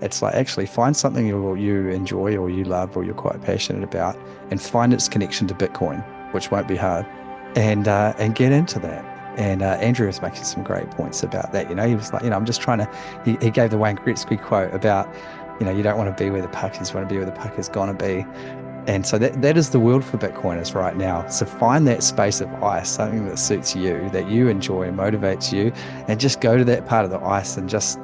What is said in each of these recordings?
It's like actually find something you enjoy or you love or you're quite passionate about and find its connection to Bitcoin, which won't be hard, and get into that. And Andrew was making some great points about that. He was like, I'm just trying to, he gave the Wayne Gretzky quote about, you don't want to be where the puck is, you want to be where the puck is going to be. And so that is the world for Bitcoiners right now. So find that space of ice, something that suits you, that you enjoy and motivates you, and just go to that part of the ice and just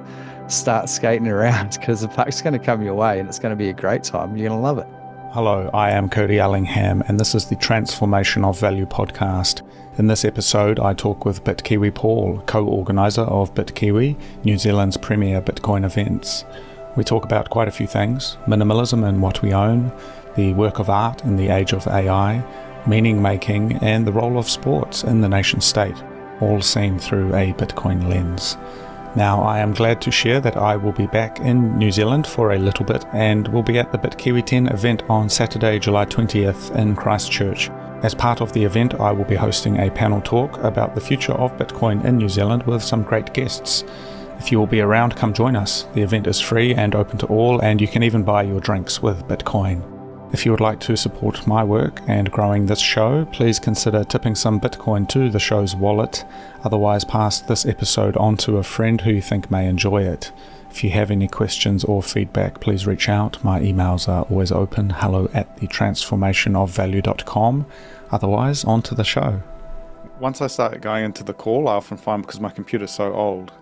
start skating around because the puck's going to come your way and it's going to be a great time. You're going to love it. Hello, I am Cody Allingham, and this is the Transformation of Value podcast. In this episode, I talk with Bitkiwi Paul, co-organiser of Bitkiwi, New Zealand's premier Bitcoin events. We talk about quite a few things: minimalism and what we own, the work of art in the age of AI, meaning making, and the role of sports in the nation state, all seen through a Bitcoin lens. Now, I am glad to share that I will be back in New Zealand for a little bit and will be at the Bitkiwi 10 event on Saturday, July 20th in Christchurch. As part of the event, I will be hosting a panel talk about the future of Bitcoin in New Zealand with some great guests. If you will be around, come join us. The event is free and open to all, and you can even buy your drinks with Bitcoin. If you would like to support my work and growing this show, please consider tipping some Bitcoin to the show's wallet. Otherwise, pass this episode on to a friend who you think may enjoy it. If you have any questions or feedback, please reach out. My emails are always open, hello@thetransformationofvalue.com. Otherwise, on to the show. Once I start going into the call, I often find, because my computer's so old,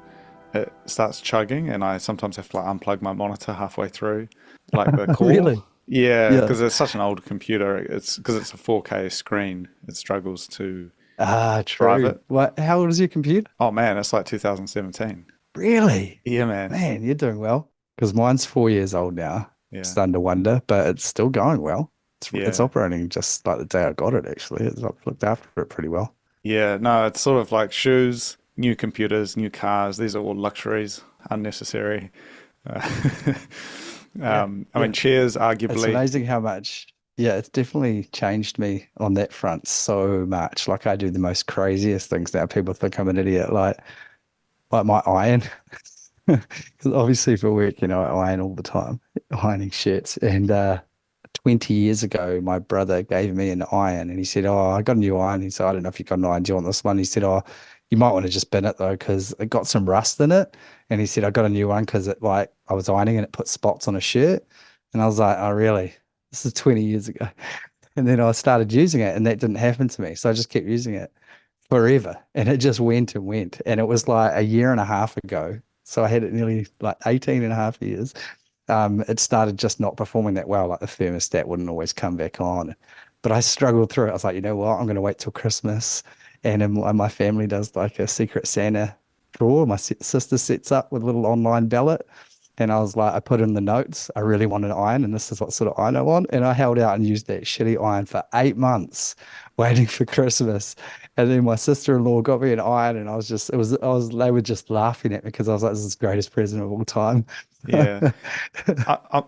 it starts chugging and I sometimes have to unplug my monitor halfway through, like the call. Really? Yeah, Yeah. because it's such an old computer. It's because it's a 4K screen. It struggles to drive True. it. What? How old is your computer? Oh man, it's like 2017. Really? Yeah, man. Man, you're doing well. Because mine's 4 years old now. Yeah, Starting to wonder, but it's still going well. It's yeah, operating just like the day I got it, actually. I've looked after it pretty well. yeah. No, it's sort of like shoes, new computers, new cars. These are all luxuries, unnecessary. Uh, Yeah. I mean, Yeah. chairs, It's arguably. amazing how much, yeah, it's definitely changed me on that front so much. Like I do the most craziest things now. People think I'm an idiot. Like my iron. Because obviously for work, I iron all the time, ironing shirts. And 20 years ago, my brother gave me an iron and he said, "Oh, I got a new iron." He said, "I don't know if you got an iron. Do you want this one?" He said, "Oh, you might want to just bin it though, because it got some rust in it." And he said, "I got a new one because I was ironing and it put spots on a shirt." And I was like, "Oh, really? This is 20 years ago." And then I started using it and that didn't happen to me. So I just kept using it forever. And it just went and went. And it was like a year and a half ago. So I had it nearly like 18 and a half years. It started just not performing that well. Like the thermostat wouldn't always come back on. But I struggled through it. I was like, you know what? I'm going to wait till Christmas. And then my family does like a Secret Santa drawer. My sister sets up with a little online ballot. And I was like, I put in the notes, I really want an iron, and this is what sort of iron I want. And I held out and used that shitty iron for 8 months, waiting for Christmas. And then my sister-in-law got me an iron, and they were just laughing at me because I was like, this is the greatest present of all time. Yeah.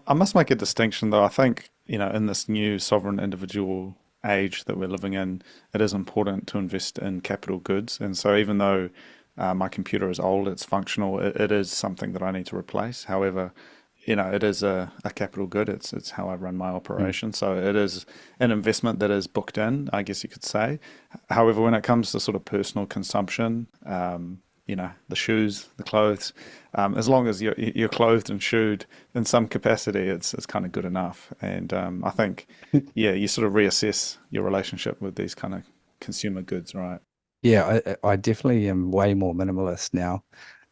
I must make a distinction though. I think, in this new sovereign individual age that we're living in, it is important to invest in capital goods. And so even though my computer is old, it's functional, it is something that I need to replace. However, it is a capital good. It's how I run my Mm. operation. So it is an investment that is booked in, I guess you could say. However, when it comes to sort of personal consumption, the shoes, the clothes, as long as you're clothed and shoed in some capacity, it's kind of good enough. And I think, yeah, you sort of reassess your relationship with these kind of consumer goods, right? Yeah, I definitely am way more minimalist now.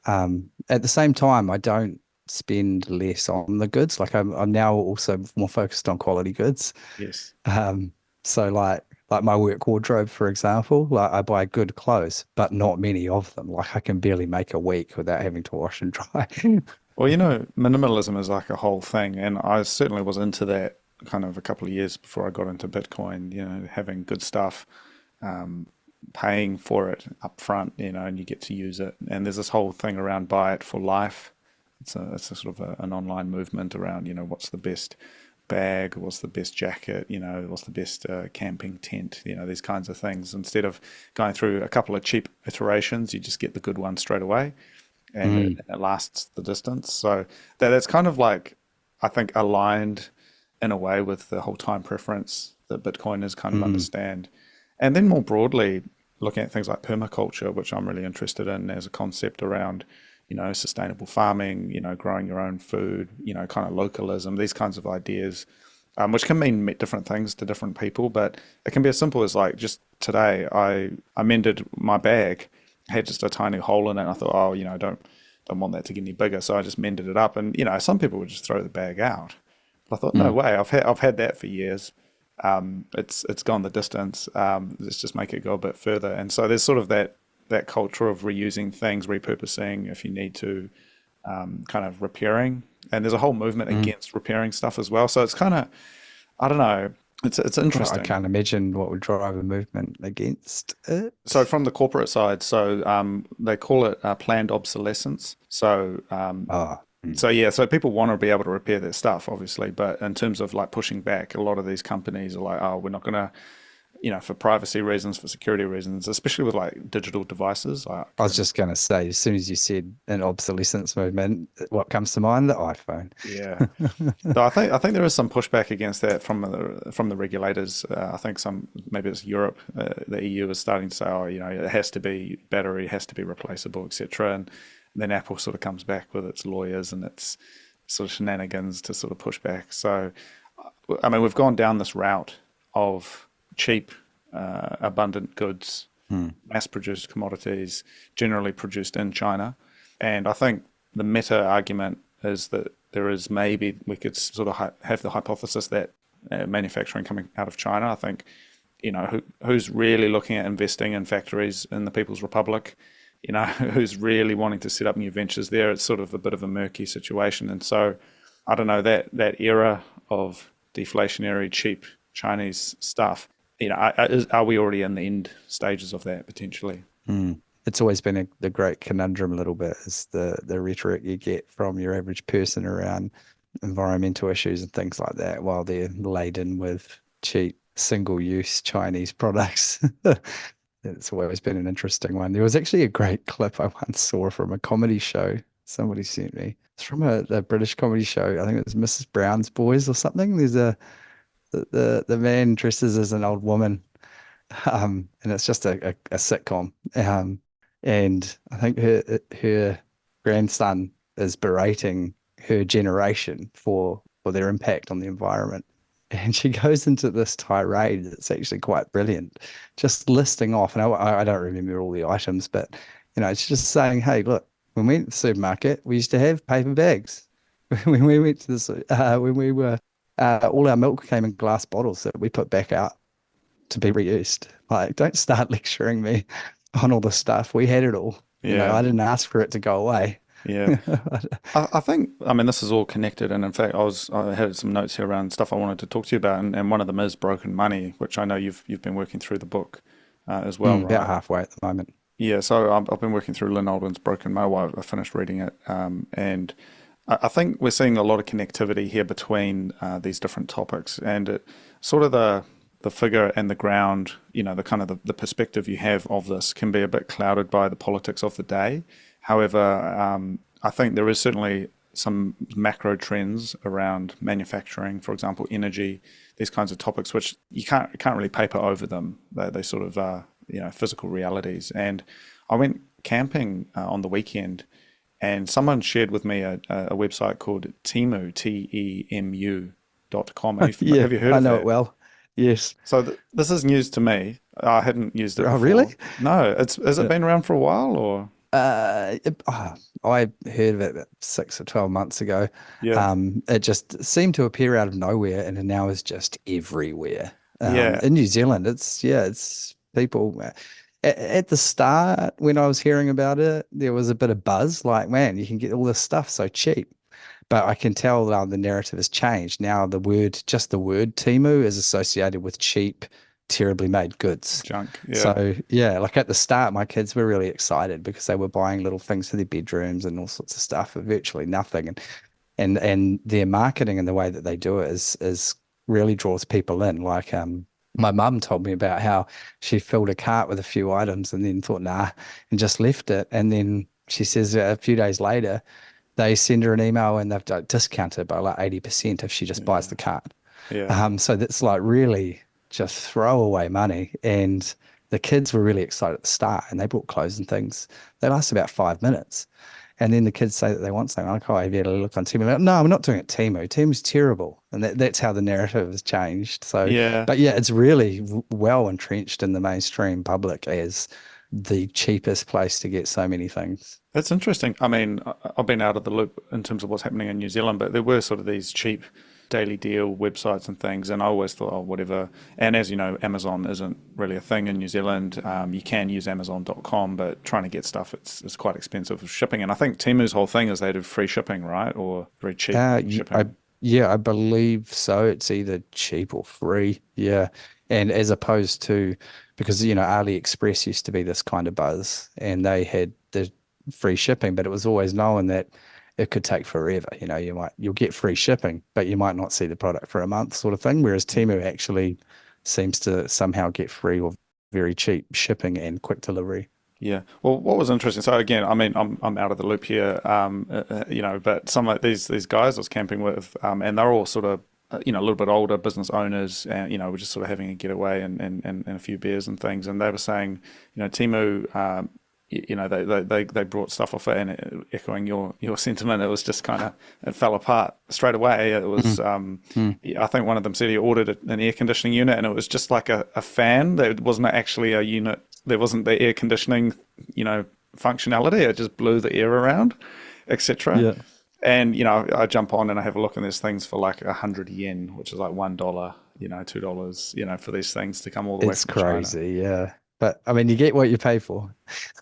At the same time, I don't spend less on the goods. Like I'm now also more focused on quality goods. Yes. Um, so like my work wardrobe, for example, like I buy good clothes, but not many of them. Like I can barely make a week without having to wash and dry. Well, minimalism is like a whole thing, and I certainly was into that kind of a couple of years before I got into Bitcoin, having good stuff, um, paying for it up front, and you get to use it. And there's this whole thing around buy it for life. It's a sort of an online movement around, what's the best bag, what's the best jacket, what's the best camping tent, these kinds of things. Instead of going through a couple of cheap iterations, you just get the good one straight away. and Mm, it lasts the distance. So that's kind of like, I think, aligned in a way with the whole time preference that Bitcoiners kind of mm, understand. And then more broadly, looking at things like permaculture, which I'm really interested in as a concept around, sustainable farming, growing your own food, kind of localism, these kinds of ideas, which can mean different things to different people. But it can be as simple as like just today, I mended my bag, had just a tiny hole in it. And I thought, oh, don't want that to get any bigger, so I just mended it up. And some people would just throw the bag out. But I thought, no mm. way, I've had that for years. It's gone the distance. Let's just make it go a bit further. And so there's sort of that culture of reusing things, repurposing if you need to, kind of repairing. And there's a whole movement against repairing stuff as well. So it's kind of, I don't know, it's Well, I interesting. can't imagine what would drive a movement against So it. from the corporate side, they call it planned obsolescence. Oh, So yeah, so people want to be able to repair their stuff, obviously, but in terms of like pushing back, a lot of these companies are like, oh, we're not going to, for privacy reasons, for security reasons, especially with like digital devices. I was just going to say, as soon as you said an obsolescence movement, what comes to mind? The iPhone. Yeah. So I think there is some pushback against that from the regulators. I think maybe it's Europe, the EU is starting to say, oh, it has to be battery, it has to be replaceable, etc. And then Apple sort of comes back with its lawyers and its sort of shenanigans to sort of push back. So, I mean, we've gone down this route of cheap, abundant goods, Hmm. mass-produced commodities, generally produced in China. And I think the meta argument is that maybe we could sort of have the hypothesis that manufacturing coming out of China. I think, who's really looking at investing in factories in the People's Republic? Who's really wanting to set up new ventures there? It's sort of a bit of a murky situation. And so, I don't know, that era of deflationary, cheap Chinese stuff, are we already in the end stages of that potentially? Hmm. It's always been the great conundrum a little bit is the rhetoric you get from your average person around environmental issues and things like that, while they're laden with cheap single-use Chinese products. It's always been an interesting one. There was actually a great clip I once saw from a comedy show somebody sent me. It's from a British comedy show. I think it was Mrs. Brown's Boys or something. There's the man dresses as an old woman, and it's just a sitcom. And I think her grandson is berating her generation for their impact on the environment. And she goes into this tirade that's actually quite brilliant, just listing off, and I don't remember all the items, but it's just saying, hey, look, when we went to the supermarket, we used to have paper bags. When we went to when we were, all our milk came in glass bottles that we put back out to be reused. Like, don't start lecturing me on all the stuff. We had it all. Yeah, I didn't ask for it to go away. yeah. I think, I mean, this is all connected, and in fact, I had some notes here around stuff I wanted to talk to you about, and one of them is broken money, which I know you've been working through the book as well, About right? halfway at the moment. Yeah, so I've been working through Lynn Alden's Broken Money. Well, I finished reading it, and I think we're seeing a lot of connectivity here between these different topics, and sort of the figure and the ground, the kind of the perspective you have of this can be a bit clouded by the politics of the day. However, I think there is certainly some macro trends around manufacturing, for example, energy, these kinds of topics, which you can't really paper over them. They sort of are, physical realities. And I went camping on the weekend, and someone shared with me a website called Temu, Temu.com. Yeah, Have you heard I of know it that? well. Yes. So this is news to me. I hadn't used it Oh, before. really? No, has it Yeah. been around for a while or? I heard of it about 6 or 12 months ago. Yeah, It just seemed to appear out of nowhere, and it now is just everywhere. yeah, In New Zealand, it's people. At the start, when I was hearing about it, there was a bit of buzz, like, man, you can get all this stuff so cheap. But I can tell now the narrative has changed. Now just the word Timu is associated with cheap, terribly made goods. junk. Yeah, So yeah, like at the start, my kids were really excited because they were buying little things for their bedrooms and all sorts of stuff for virtually nothing. And their marketing and the way that they do it is really draws people in. Like my mum told me about how she filled a cart with a few items and then thought, nah, and just left it. And then she says a few days later, they send her an email and they've discounted by like 80% if she just buys Yeah. the cart. Yeah. So that's like really just throwaway money. And the kids were really excited at the start and they brought clothes and things. They last about 5 minutes. And then the kids say that they want something. I'm like, oh, have you had a look on Temu? Like, no, we're not doing it Temu. Temu's terrible. And that's how the narrative has changed. So, Yeah. but yeah, it's really well entrenched in the mainstream public as the cheapest place to get so many things. That's interesting. I mean, I've been out of the loop in terms of what's happening in New Zealand, but there were sort of these cheap daily deal websites and things, and I always thought, oh, whatever. And as you know, Amazon isn't really a thing in New Zealand. You can use Amazon.com, but trying to get stuff, it's quite expensive with shipping. And I think Temu's whole thing is they do free shipping, right? Or very cheap shipping. Yeah, I believe so. It's either cheap or free. Yeah. And as opposed to, because, AliExpress used to be this kind of buzz and they had the free shipping, but it was always known that it could take forever. You'll get free shipping, but you might not see the product for a month sort of thing. Whereas Temu actually seems to somehow get free or very cheap shipping and quick delivery. Yeah. Well, what was interesting. So again, I mean, I'm out of the loop here, but some of these guys I was camping with, and they're all sort of, a little bit older business owners, and we're just sort of having a getaway and a few beers and things. And they were saying, Temu, they brought stuff off it, and echoing your sentiment, it was just kind of, it fell apart straight away. It was, I think one of them said he ordered an air conditioning unit, and it was just like a fan. There wasn't actually a unit. There wasn't the air conditioning, functionality. It just blew the air around, etc. Yeah. And I jump on and I have a look, and there's things for like 100 yen, which is like $1, $2, for these things to come all the way It's from China. crazy. Yeah. But I mean, you get what you pay for.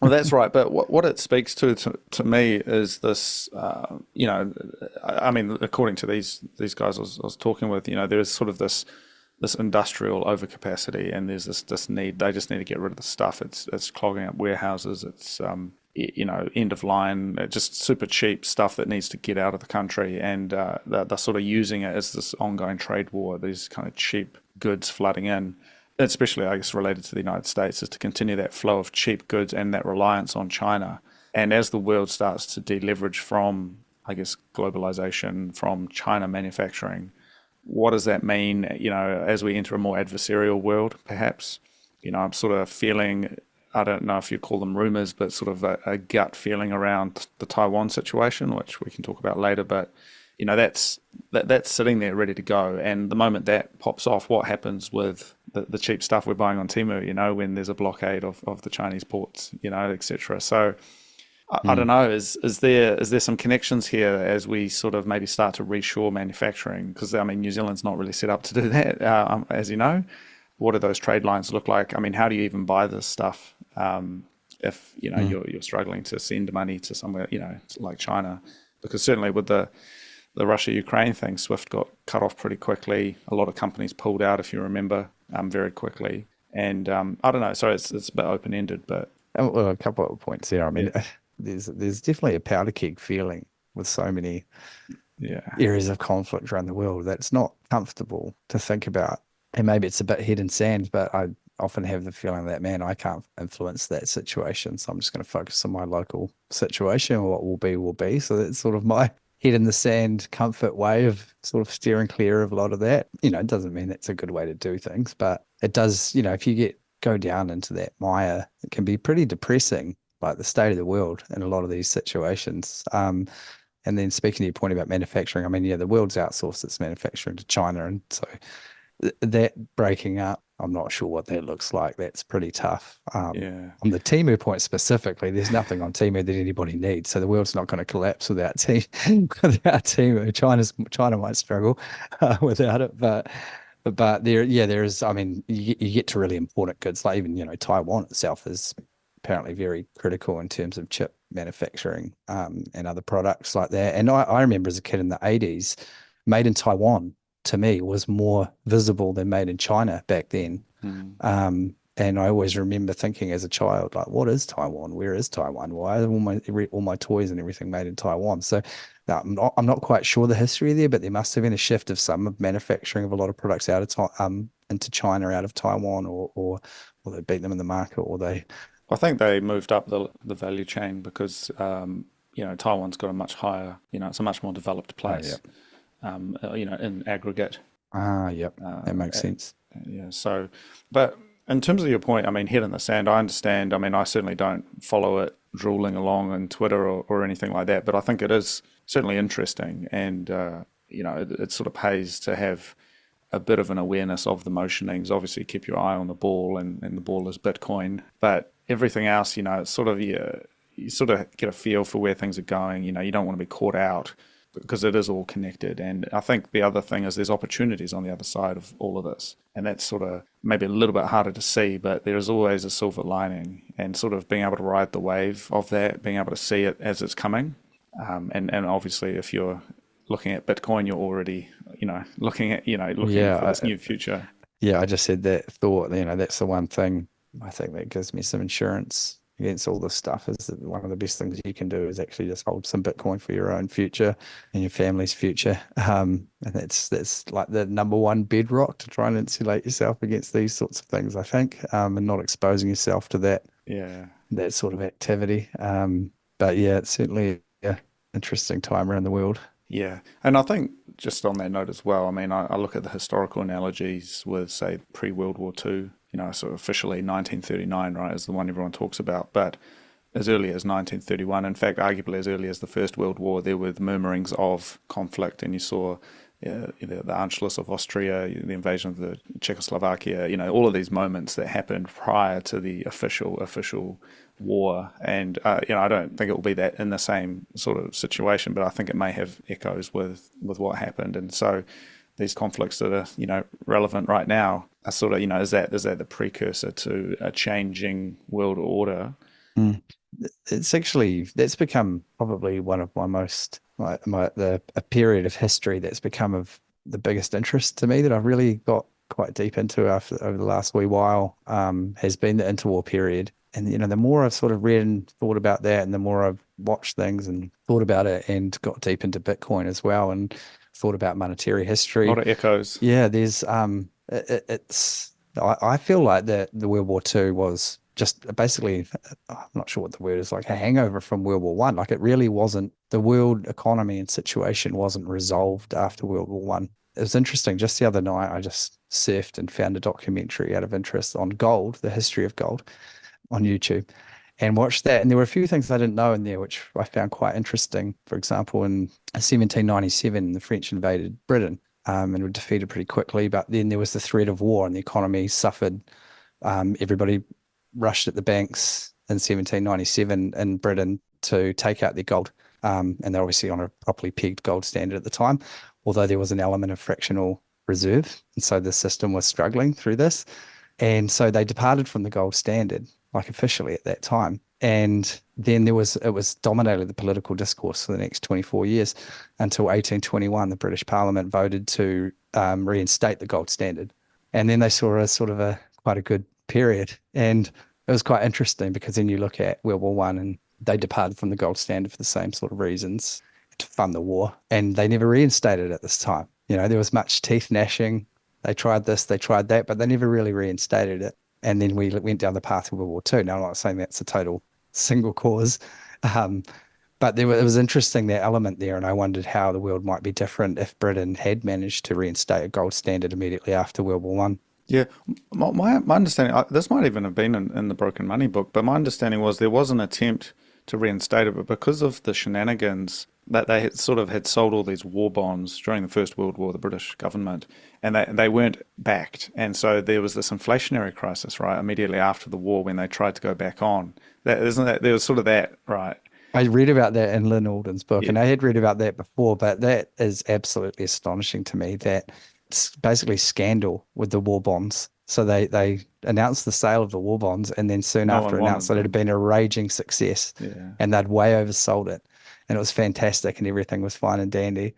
Well, that's right. But what it speaks to me is this, I mean, according to these guys I was talking with, there is sort of this industrial overcapacity, and there's this need. They just need to get rid of the stuff. It's clogging up warehouses. It's end of line, just super cheap stuff that needs to get out of the country, and they're sort of using it as this ongoing trade war. These kind of cheap goods flooding in, especially I guess related to the United States, is to continue that flow of cheap goods and that reliance on China. And as the world starts to deleverage from, I guess, globalization, from China manufacturing, what does that mean, as we enter a more adversarial world, perhaps? I'm sort of feeling, I don't know if you'd call them rumors, but sort of a gut feeling around the Taiwan situation, which we can talk about later. But, that's sitting there ready to go. And the moment that pops off, what happens with the cheap stuff we're buying on Temu, when there's a blockade of the Chinese ports, etc. So I don't know, is there some connections here as we sort of maybe start to reshore manufacturing? Because, I mean, New Zealand's not really set up to do that, as you know. What do those trade lines look like? I mean, how do you even buy this stuff if you're struggling to send money to somewhere like China? Because certainly with the Russia-Ukraine thing, SWIFT got cut off pretty quickly. A lot of companies pulled out, if you remember, very quickly. And I don't know. So it's a bit open-ended, but Well, a couple of points there. I mean, yeah. there's definitely a powder keg feeling with so many areas of conflict around the world that's not comfortable to think about. And maybe it's a bit head in sand, but I often have the feeling that, man, I can't influence that situation. So I'm just going to focus on my local situation, and what will be, will be. So that's sort of my head in the sand comfort way of sort of steering clear of a lot of that. It doesn't mean that's a good way to do things, but it does, if you go down into that mire, it can be pretty depressing, like the state of the world in a lot of these situations. And then speaking to your point about manufacturing, I mean, the world's outsourced its manufacturing to China. And so that breaking up, I'm not sure what that looks like. That's pretty tough. On the Temu point specifically, there's nothing on Temu that anybody needs. So the world's not going to collapse without Temu. China might struggle without it, but there is. I mean, you get to really important goods, like even Taiwan itself is apparently very critical in terms of chip manufacturing and other products like that. And I remember as a kid in the 80s, made in Taiwan to me was more visible than made in China back then. And I always remember thinking as a child, like, what is Taiwan? Where is Taiwan? Why are all my toys and everything made in Taiwan? So I'm not quite sure the history there, but there must have been a shift of some manufacturing of a lot of products out of into China, out of Taiwan, or they beat them in the market, or they I think they moved up the value chain because Taiwan's got a much higher, it's a much more developed Oh, yeah. place, in aggregate. Ah, yep. That makes Uh, sense. yeah. So, but in terms of your point, I mean, head in the sand, I understand. I mean, I certainly don't follow it drooling along on Twitter or anything like that, but I think it is certainly interesting. And, it sort of pays to have a bit of an awareness of the motionings. Obviously, keep your eye on the ball, and the ball is Bitcoin. But everything else, it's sort of you sort of get a feel for where things are going. You don't want to be caught out because it is all connected. And I think the other thing is there's opportunities on the other side of all of this. And that's sort of maybe a little bit harder to see, but there is always a silver lining, and sort of being able to ride the wave of that, being able to see it as it's coming. And obviously, if you're looking at Bitcoin, you're already, looking for Yeah, this new future. yeah, I just said that thought, that's the one thing I think that gives me some insurance against all this stuff is that one of the best things you can do is actually just hold some Bitcoin for your own future and your family's future. And that's like the number one bedrock to try and insulate yourself against these sorts of things, I think, and not exposing yourself to Yeah. that sort of activity. But yeah, it's certainly an interesting time around the world. Yeah. And I think just on that note as well, I mean, I look at the historical analogies with, say, pre-World War II, so officially 1939, right, is the one everyone talks about. But as early as 1931, in fact, arguably as early as the First World War, there were murmurings of conflict, and you saw the Anschluss of Austria, the invasion of the Czechoslovakia, all of these moments that happened prior to the official war. And I don't think it will be that in the same sort of situation, but I think it may have echoes with what happened. And so these conflicts that are relevant right now are sort of is that the precursor to a changing world order? Mm. It's actually that's become probably one of my most a period of history that's become of the biggest interest to me that I've really got quite deep into after over the last wee while has been the interwar period. And the more I've sort of read and thought about that, and the more I've watched things and thought about it, and got deep into Bitcoin as well, and thought about monetary A lot history. of echoes. Yeah, there's it's I feel like the World War II was just basically, I'm not sure what the word is, like a hangover from World War One. Like it really wasn't, the world economy and situation wasn't resolved after World War One. It was interesting. Just the other night, I just surfed and found a documentary out of interest on gold, the history of gold, on YouTube, and watched that. And there were a few things I didn't know in there, which I found quite interesting. For example, in 1797, the French invaded Britain and were defeated pretty quickly. But then there was the threat of war, and the economy suffered. Everybody rushed at the banks in 1797 in Britain to take out their gold. And they're obviously on a properly pegged gold standard at the time, although there was an element of fractional reserve. And so the system was struggling through this. And so they departed from the gold standard, like officially at that time. And then it was dominated the political discourse for the next 24 years until 1821, the British Parliament voted to reinstate the gold standard. And then they saw a sort of quite a good period. And it was quite interesting because then you look at World War One and they departed from the gold standard for the same sort of reasons to fund the war. And they never reinstated it at this time. There was much teeth gnashing. They tried this, they tried that, but they never really reinstated it. And then we went down the path of World War II. Now, I'm not saying that's a total single cause, but it was interesting, that element there. And I wondered how the world might be different if Britain had managed to reinstate a gold standard immediately after World War One. Yeah, my understanding, this might even have been in the Broken Money book, but my understanding was there was an attempt to reinstate it, but because of the shenanigans that they had sold all these war bonds during the First World War, the British government, and they weren't backed. And so there was this inflationary crisis, right, immediately after the war when they tried to go back on. There was sort of that, right? I read about that in Lynn Alden's book, Yeah. and I had read about that before, but that is absolutely astonishing to me, that it's basically scandal with the war bonds. So they announced the sale of the war bonds, and then soon No after one wanted announced that it had them. been a raging success, Yeah. and they'd way oversold it, and it was fantastic, and everything was fine and dandy.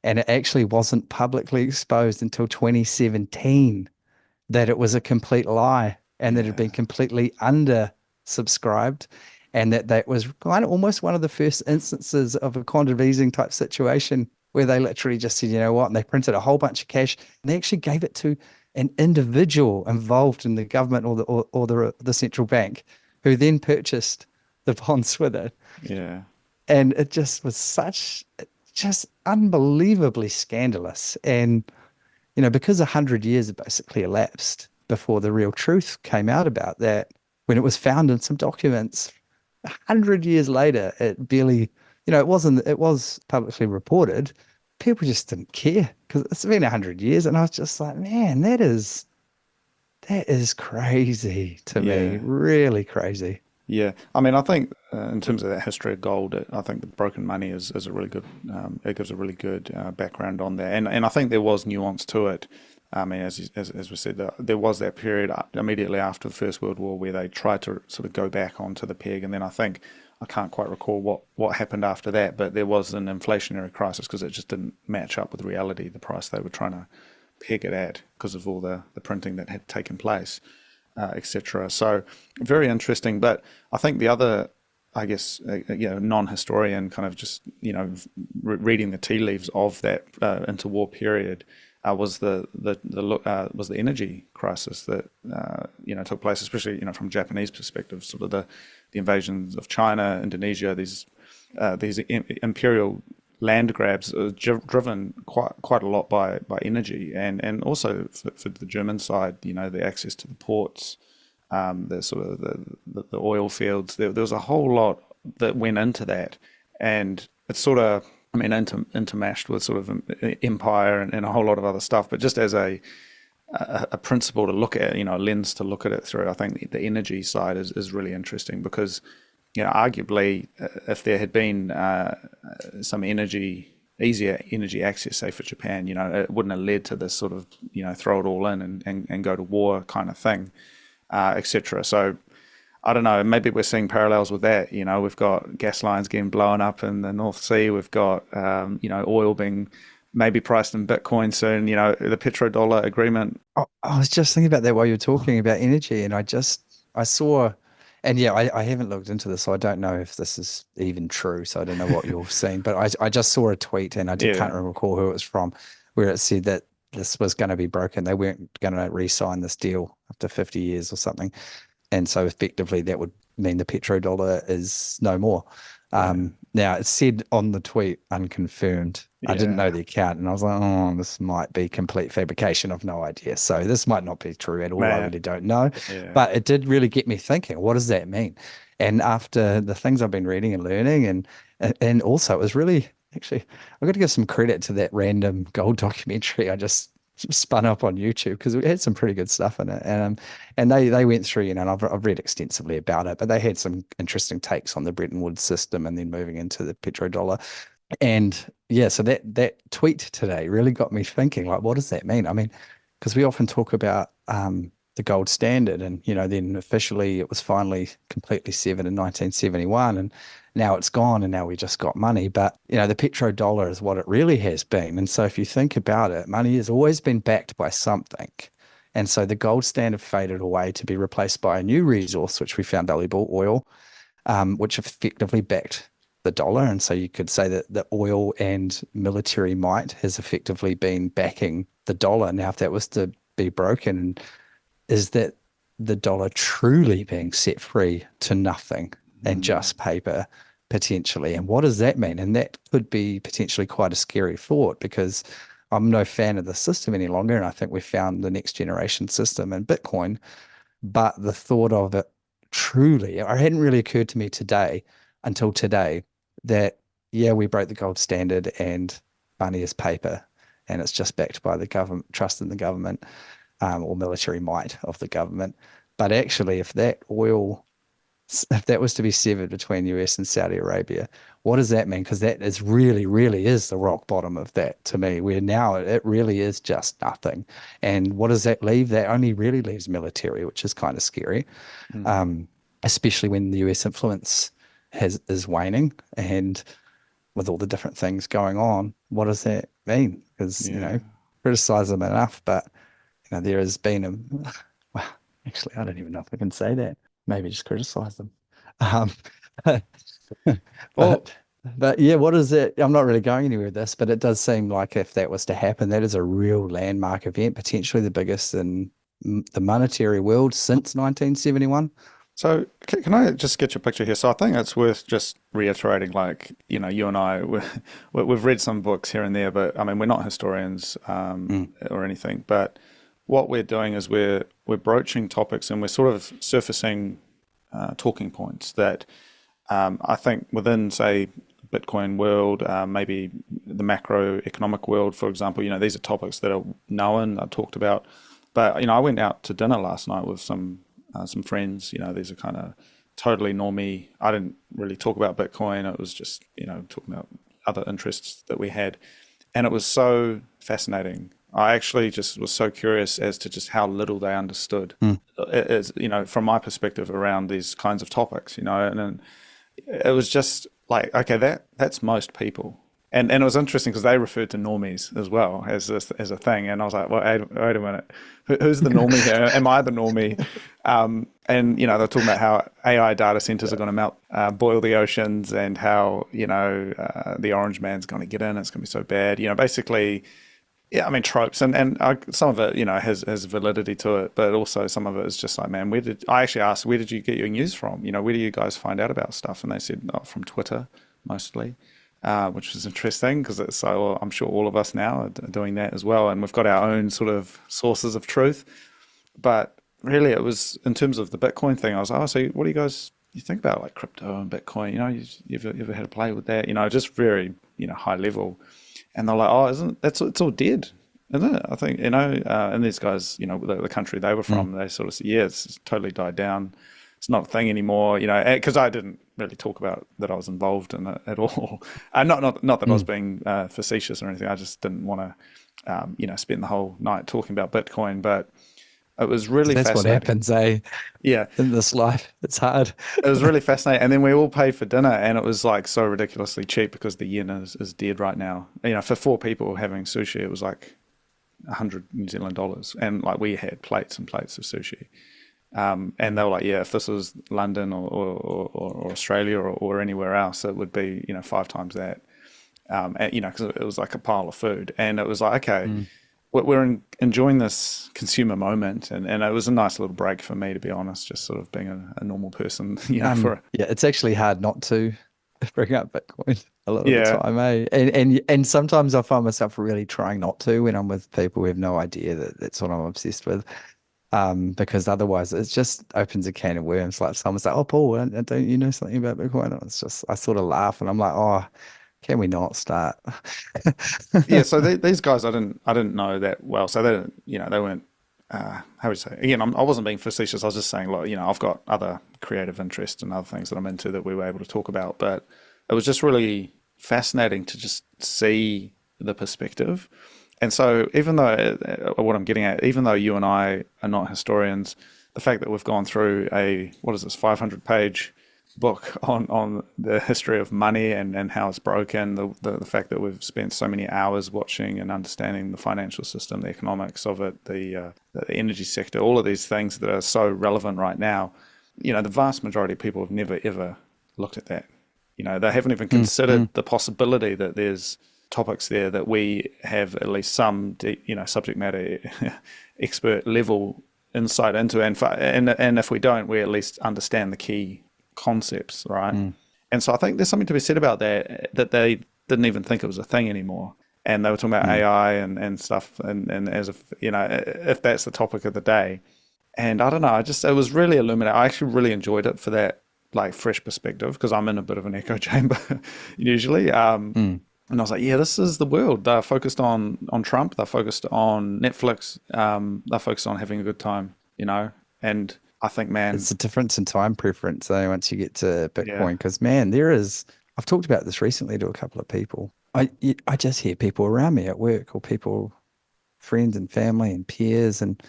And it actually wasn't publicly exposed until 2017 that it was a complete lie, and that it had been Yeah. completely undersubscribed, and that was kind of almost one of the first instances of a quantum easing type situation where they literally just said, you know what, and they printed a whole bunch of cash, and they actually gave it to an individual involved in the government or the central bank, who then purchased the bonds with it. Yeah. And it just was just unbelievably scandalous. And, because 100 years basically elapsed before the real truth came out about that, when it was found in some documents, 100 years later, it barely, it was publicly reported. People just didn't care because it's been 100 years. And I was just like, man, that is crazy to me, Yeah. really crazy. Yeah, I mean, I think in terms of that history of gold, I think the broken money is a really good. It gives a really good background on that, and I think there was nuance to it. I mean, as we said, there was that period immediately after the First World War where they tried to sort of go back onto the peg, and then I think I can't quite recall what happened after that, but there was an inflationary crisis because it just didn't match up with reality, the price they were trying to peg it at because of all the printing that had taken place, etc. So very interesting. But I think the other, I guess, non-historian kind of just reading the tea leaves of that interwar period was the energy crisis that took place, especially from Japanese perspective, sort of the invasions of China, Indonesia, these imperial land grabs are driven quite a lot by energy, and also for the German side, the access to the ports, the sort of the oil fields. There was a whole lot that went into that, and it's sort of, I mean, intermashed with sort of empire and a whole lot of other stuff. But just as a principle to look at, a lens to look at it through, I think the energy side is really interesting because, arguably, if there had been some easier energy access, say for Japan, it wouldn't have led to this sort of, throw it all in and go to war kind of thing, etc. So I don't know, maybe we're seeing parallels with that. We've got gas lines getting blown up in the North Sea. We've got, oil being maybe priced in Bitcoin soon, the petrodollar agreement. I was just thinking about that while you were talking about energy, and I saw, and yeah, I haven't looked into this, so I don't know if this is even true. So I don't know what you've seen, but I just saw a tweet, and can't Yeah. recall who it was from, where it said that this was going to be broken. They weren't going to re-sign this deal after 50 years or something. And so effectively that would mean the petrodollar is no more. Now it said on the tweet unconfirmed. I didn't know Yeah. the account, and I was like, oh, this might be complete fabrication. I've no idea. So this might not be true at all. I Man. really don't know. Yeah. But it did really get me thinking, what does that mean? And after the things I've been reading and learning, and also it was really, actually, I've got to give some credit to that random gold documentary I just spun up on YouTube because we had some pretty good stuff in it. And they went through, and I've read extensively about it, but they had some interesting takes on the Bretton Woods system and then moving into the petrodollar. And yeah, so that tweet today really got me thinking, like, what does that mean? I mean, because we often talk about the gold standard, and then officially it was finally completely severed in 1971, and now it's gone, and now we just got money. But the petrodollar is what it really has been. And so if you think about it, money has always been backed by something. And so the gold standard faded away to be replaced by a new resource, which we found valuable, oil, which effectively backed the dollar. And so you could say that the oil and military might has effectively been backing the dollar. Now, if that was to be broken, is that the dollar truly being set free to nothing and just paper potentially? And what does that mean? And that could be potentially quite a scary thought, because I'm no fan of the system any longer. And I think we've found the next generation system in Bitcoin. But the thought of it truly, it hadn't really occurred to me until today, that, yeah, we broke the gold standard and money is paper and it's just backed by the government, trust in the government, or military might of the government. But actually, if that was to be severed between US and Saudi Arabia, what does that mean? Because that is really is the rock bottom of that to me, where now it really is just nothing. And what does that leave? That only really leaves military, which is kind of scary, especially when the US influence is waning, and with all the different things going on. What does that mean? Because criticize them enough, but there has been well, actually, I don't even know if I can say that. Maybe just criticize them. But, Well, but yeah, what is it? I'm not really going anywhere with this, but it does seem like if that was to happen, that is a real landmark event, potentially the biggest in the monetary world since 1971. So can I just get your picture here? So I think it's worth just reiterating, like, you and I, we've read some books here and there, but I mean, we're not historians Mm, or anything. But what we're doing is we're broaching topics and we're sort of surfacing talking points that I think within, say, Bitcoin world, maybe the macroeconomic world, for example, these are topics that are known, I've talked about. But I went out to dinner last night with some friends. These are kind of totally normie. I didn't really talk about Bitcoin. It was just talking about other interests that we had, and it was so fascinating. I actually just was so curious as to just how little they understood, mm. from my perspective around these kinds of topics. And it was just like, okay, that's most people. And it was interesting because they referred to normies as well as a thing, and I was like, well, wait a minute, who's the normie here? Am I the normie? And they're talking about how AI data centers are going to boil the oceans, and how the orange man's going to get in. It's going to be so bad. Basically, yeah, I mean tropes, and some of it has validity to it, but also some of it is just like, man, I actually asked, where did you get your news from? Where do you guys find out about stuff? And they said, oh, from Twitter mostly. Which was interesting because I'm sure all of us now are doing that as well, and we've got our own sort of sources of truth. But really, it was in terms of the Bitcoin thing. I was like, oh, so what do you think about like crypto and Bitcoin? You ever had a play with that? Just very high level. And they're like, oh, it's all dead, isn't it? I think and these guys, the country they were from, they sort of said, yeah, it's totally died down. It's not a thing anymore, because I didn't really talk about that I was involved in it at all. Not that I was being facetious or anything. I just didn't want to, spend the whole night talking about Bitcoin. But it was really That's what fascinating. happens, eh? Yeah, In this life, it's hard. it was really fascinating. And then we all paid for dinner, and it was like so ridiculously cheap because the yen is dead right now. For 4 people having sushi, it was like 100 New Zealand dollars, and like we had plates and plates of sushi. And they were like, yeah, if this was London or Australia or anywhere else, it would be 5 times that. Because it was like a pile of food, and it was like, okay, we're enjoying this consumer moment, and it was a nice little break for me, to be honest, just sort of being a normal person, Yeah, it's actually hard not to bring up Bitcoin a lot of the yeah, time, eh? And sometimes I find myself really trying not to when I'm with people who have no idea that that's what I'm obsessed with. Because otherwise it just opens a can of worms. Like someone's like, "Oh, Paul, don't you know something about Bitcoin?" And it's just I sort of laugh, and I'm like, "Oh, can we not start?" yeah. So these guys, I didn't know that well. So they didn't, they weren't. How would you say? Again, I wasn't being facetious. I was just saying, look, I've got other creative interests and other things that I'm into that we were able to talk about. But it was just really fascinating to just see the perspective. And so, even though what I'm getting at, even though you and I are not historians, the fact that we've gone through a 500-page book on the history of money and how it's broken, the fact that we've spent so many hours watching and understanding the financial system, the economics of it, the energy sector, all of these things that are so relevant right now, the vast majority of people have never ever looked at that. They haven't even considered the possibility that there's topics there that we have at least some subject matter expert level insight into, and if we don't, we at least understand the key concepts, right? And so I think there's something to be said about that they didn't even think it was a thing anymore, and they were talking about AI and stuff, and as if that's the topic of the day. And I don't know, it was really illuminating. I actually really enjoyed it for that like fresh perspective, because I'm in a bit of an echo chamber usually. And I was like, yeah, this is the world. They're focused on Trump. They're focused on Netflix. They're focused on having a good time, And I think, man, It's a difference in time preference, though, once you get to yeah, Bitcoin, because man, I've talked about this recently to a couple of people. I just hear people around me at work, or people, friends and family and peers, and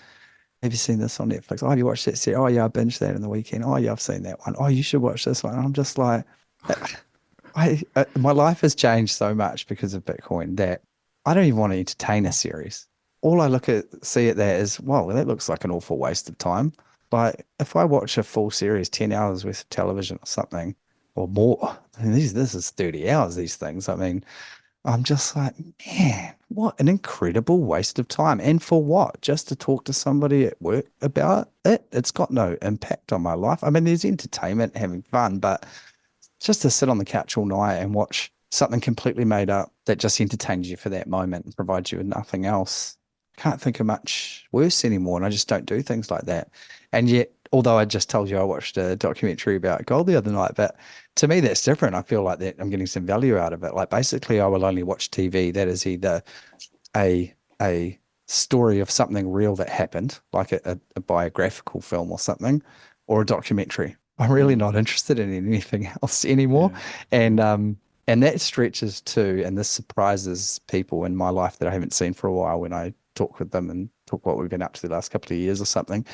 have you seen this on Netflix? Oh, have you watched that series? Oh yeah, I binged that in the weekend. Oh yeah, I've seen that one. Oh, you should watch this one. And I'm just like, my life has changed so much because of Bitcoin that I don't even want to entertain a series. All I see at that is, well, that looks like an awful waste of time. But if I watch a full series, 10 hours worth of television or something, or more, I mean, this is 30 hours, these things. I mean, I'm just like, man, what an incredible waste of time. And for what? Just to talk to somebody at work about it? It's got no impact on my life. I mean, there's entertainment, having fun, but just to sit on the couch all night and watch something completely made up that just entertains you for that moment and provides you with nothing else. Can't think of much worse anymore. And I just don't do things like that. And yet, although I just told you I watched a documentary about gold the other night, but to me, that's different. I feel like that I'm getting some value out of it. Like basically, I will only watch TV that is either a story of something real that happened, like a biographical film or something, or a documentary. I'm really Mm. not interested in anything else anymore. Yeah. And Mm. and that stretches to, and this surprises people in my life that I haven't seen for a while when I talk with them and talk what we've been up to the last couple of years or something.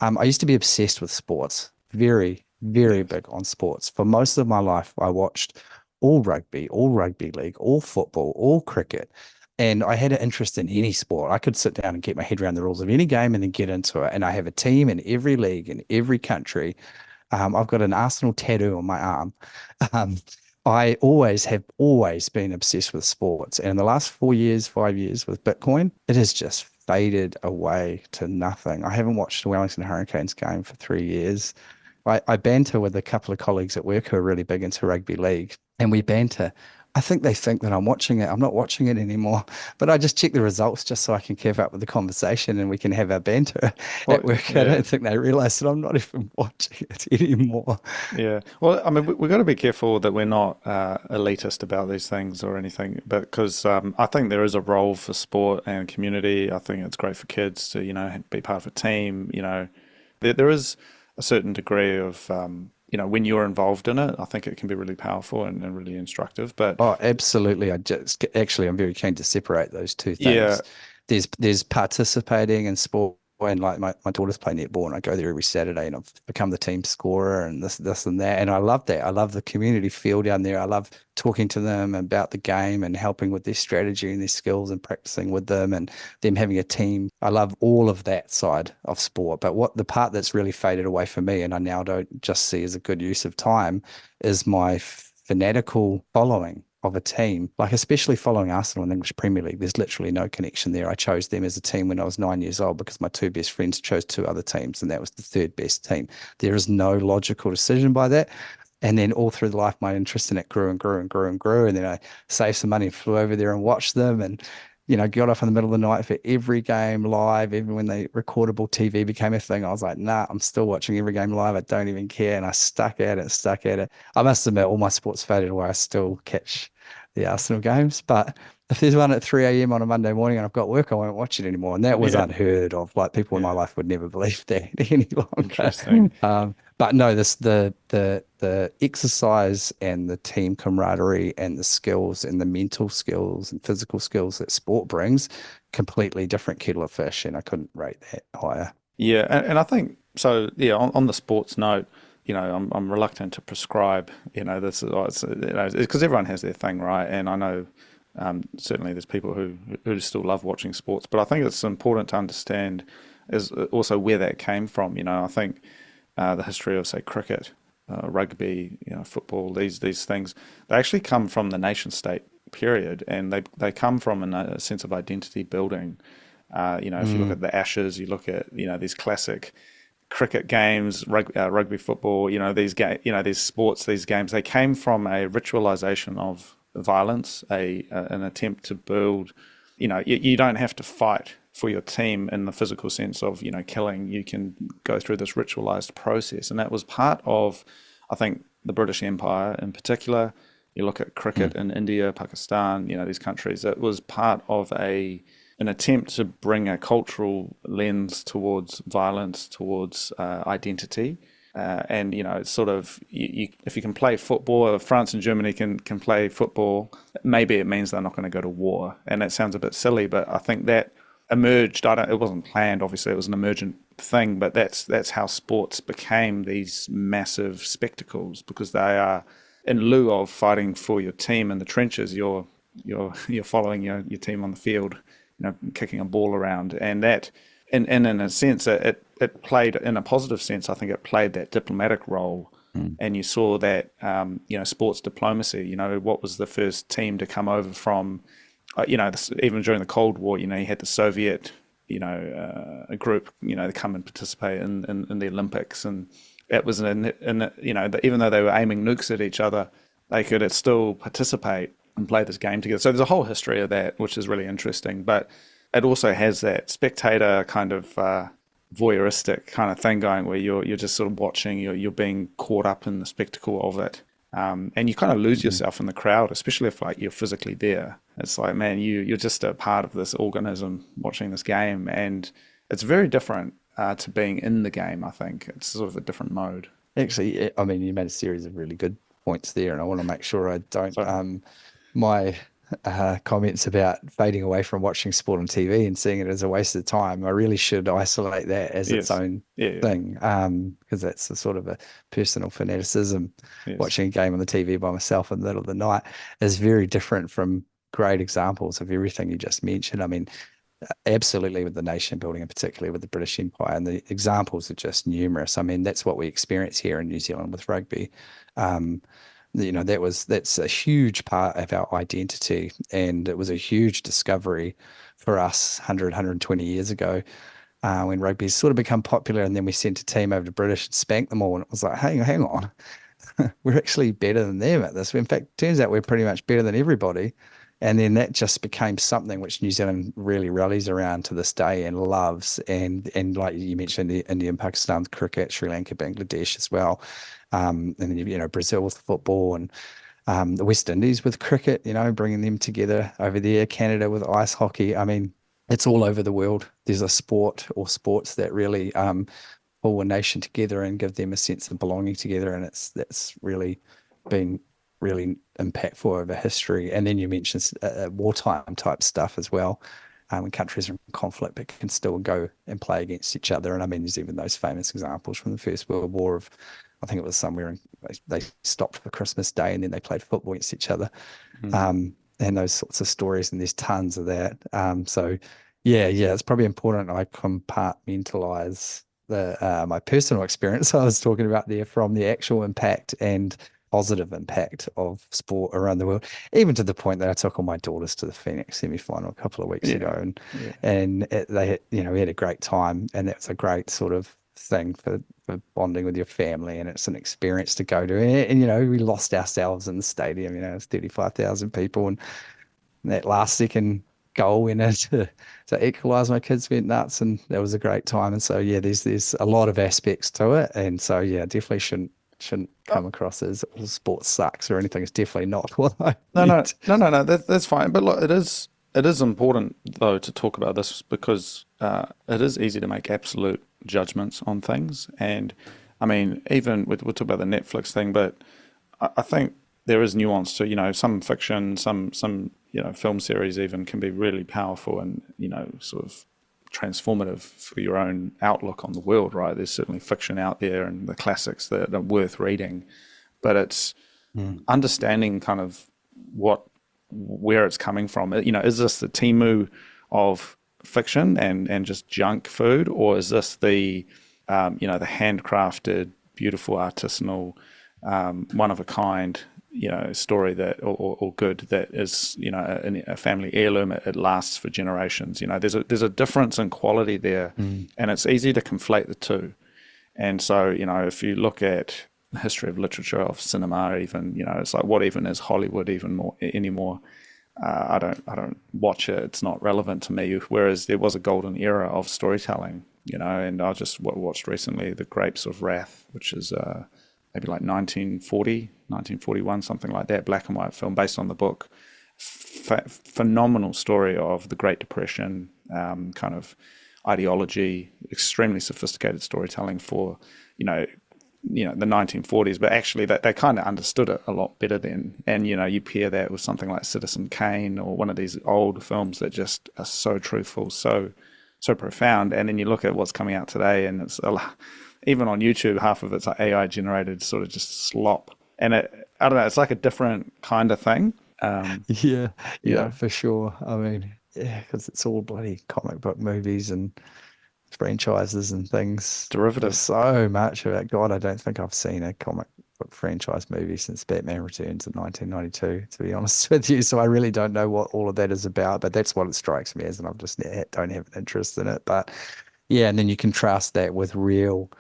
I used to be obsessed with sports, very, very Yes. big on sports. For most of my life, I watched all rugby league, all football, all cricket. And I had an interest in any sport. I could sit down and get my head around the rules of any game and then get into it. And I have a team in every league in every country. I've got an Arsenal tattoo on my arm. Um, I have always been obsessed with sports. And in the last 4 years, 5 years with Bitcoin, it has just faded away to nothing. I haven't watched the Wellington Hurricanes game for 3 years. I banter with a couple of colleagues at work who are really big into rugby league, and we banter. I think they think that I'm watching it. I'm not watching it anymore, but I just check the results just so I can keep up with the conversation and we can have our banter Well, at work. I yeah. don't think they realize that I'm not even watching it anymore. Yeah. Well, I mean, we've got to be careful that we're not elitist about these things or anything, but because I think there is a role for sport and community. I think it's great for kids to, be part of a team. There is a certain degree of, when you're involved in it, I think it can be really powerful and really instructive. But Oh, absolutely. I'm very keen to separate those two yeah, things. There's participating in sport, and like my daughters play netball and I go there every Saturday and I've become the team scorer and this and that. And I love that. I love the community feel down there. I love talking to them about the game and helping with their strategy and their skills and practicing with them and them having a team. I love all of that side of sport. But what the part that's really faded away for me and I now don't just see as a good use of time is my fanatical following of a team, like especially following Arsenal in the English Premier League. There's literally no connection there. I chose them as a team when I was 9 years old because my two best friends chose two other teams, and that was the third best team. There is no logical decision by that. And then all through life, my interest in it grew and grew and grew and grew. And then I saved some money and flew over there and watched them. And got off in the middle of the night for every game live. Even when the recordable TV became a thing, I was like, nah, I'm still watching every game live. I don't even care. And I stuck at it. I must admit, all my sports faded away. I still catch the Arsenal games. But if there's one at 3 a.m. on a Monday morning and I've got work, I won't watch it anymore. And that was yeah, unheard of. Like people in my yeah. life would never believe that any longer. Interesting. But no, the exercise and the team camaraderie and the skills and the mental skills and physical skills that sport brings, completely different kettle of fish, and I couldn't rate that higher. Yeah, and I think so. Yeah, on the sports note, I'm reluctant to prescribe. This is because everyone has their thing, right? And I know certainly there's people who still love watching sports, but I think it's important to understand is also where that came from. I think the history of say cricket, rugby, football, these things, they actually come from the nation state period, and they come from a sense of identity building. If you look Mm, at the Ashes, you look at these classic cricket games, rugby football, these sports, these games, they came from a ritualization of violence, an attempt to build. You don't have to fight for your team in the physical sense of killing. You can go through this ritualized process, and that was part of, I think, the British Empire in particular. You look at cricket mm, in India, Pakistan, these countries. It was part of an attempt to bring a cultural lens towards violence, towards identity. And it's sort of if you can play football, if France and Germany can play football, maybe it means they're not going to go to war. And that sounds a bit silly, but I think that emerged. It wasn't planned, obviously, it was an emergent thing, but that's how sports became these massive spectacles, because they are, in lieu of fighting for your team in the trenches, you're following your team on the field, kicking a ball around, and that, and in a sense, it played, in a positive sense, I think it played that diplomatic role Mm. and you saw that, sports diplomacy. What was the first team to come over from, even during the Cold War, you had the Soviet, a group, to come and participate in the Olympics. And it was, even though they were aiming nukes at each other, they could still participate and play this game together. So there's a whole history of that, which is really interesting. But it also has that spectator kind of voyeuristic kind of thing going, where you're just sort of watching, you're being caught up in the spectacle of it, and you kind of lose yourself in the crowd, especially if like you're physically there. It's like, man, you're just a part of this organism watching this game, and it's very different to being in the game. I think it's sort of a different mode. Actually, I mean, you made a series of really good points there, and I want to make sure I don't So my comments about fading away from watching sport on TV and seeing it as a waste of time. I really should isolate that as its yes, own yeah, thing, because that's a sort of a personal fanaticism. yes, Watching a game on the TV by myself in the middle of the night is very different from great examples of everything you just mentioned. I mean, absolutely with the nation building, and particularly with the British Empire, and the examples are just numerous. I mean, that's what we experience here in New Zealand with rugby. Um, that's a huge part of our identity, and it was a huge discovery for us 120 years ago, when rugby's sort of become popular, and then we sent a team over to British and spanked them all, and it was like, hang on, we're actually better than them at this. In fact, turns out we're pretty much better than everybody. And then that just became something which New Zealand really rallies around to this day and loves. And like you mentioned, the India and Pakistan with cricket, Sri Lanka, Bangladesh as well. And then, Brazil with football, and the West Indies with cricket, bringing them together over there, Canada with ice hockey. I mean, it's all over the world. There's a sport or sports that really pull a nation together and give them a sense of belonging together. And that's really been really impactful over history. And then you mentioned wartime type stuff as well, when countries are in conflict but can still go and play against each other. And I mean, there's even those famous examples from the First World War of, I think it was somewhere in, they stopped for Christmas Day and then they played football against each other. And those sorts of stories, and there's tons of that. So yeah, it's probably important I compartmentalize my personal experience I was talking about there from the actual impact and positive impact of sport around the world, even to the point that I took all my daughters to the Phoenix semi-final a couple of weeks ago, and we had a great time, and it was a great sort of thing for bonding with your family, and it's an experience to go to, and we lost ourselves in the stadium. It was 35,000 people, and that last second goal went in to equalise. My kids went nuts, and that was a great time. And so yeah, there's a lot of aspects to it, and so yeah, definitely shouldn't come across as all sports sucks or anything. It's definitely not what I meant. No. That's fine. But look, it is important though to talk about this, because it is easy to make absolute judgments on things. And I mean, even we'll talk about the Netflix thing, but I think there is nuance to some fiction, some film series even can be really powerful and sort of transformative for your own outlook on the world, right? There's certainly fiction out there and the classics that are worth reading, but it's understanding kind of where it's coming from. Is this the Temu of fiction and just junk food, or is this the the handcrafted, beautiful, artisanal, one of a kind story that or good that is a family heirloom. It lasts for generations. There's a difference in quality there, and it's easy to conflate the two. And so if you look at the history of literature, of cinema, even it's like, what even is Hollywood even more anymore? I don't watch it. It's not relevant to me. Whereas there was a golden era of storytelling, and I just watched recently The Grapes of Wrath, which is maybe like 1940, 1941, something like that, black and white film based on the book. Phenomenal story of the Great Depression, kind of ideology, extremely sophisticated storytelling for, the 1940s, but actually they kind of understood it a lot better then. And, you pair that with something like Citizen Kane or one of these old films that just are so truthful, so profound. And then you look at what's coming out today, and it's even on YouTube, half of it's like AI generated sort of just slop. And I don't know, it's like a different kind of thing. Yeah, for sure. I mean, yeah, because it's all bloody comic book movies and franchises and things. There's Derivative. so much of it. God, I don't think I've seen a comic book franchise movie since Batman Returns in 1992, to be honest with you. So I really don't know what all of that is about, but that's what it strikes me as, and I've just don't have an interest in it. But yeah, and then you contrast that with real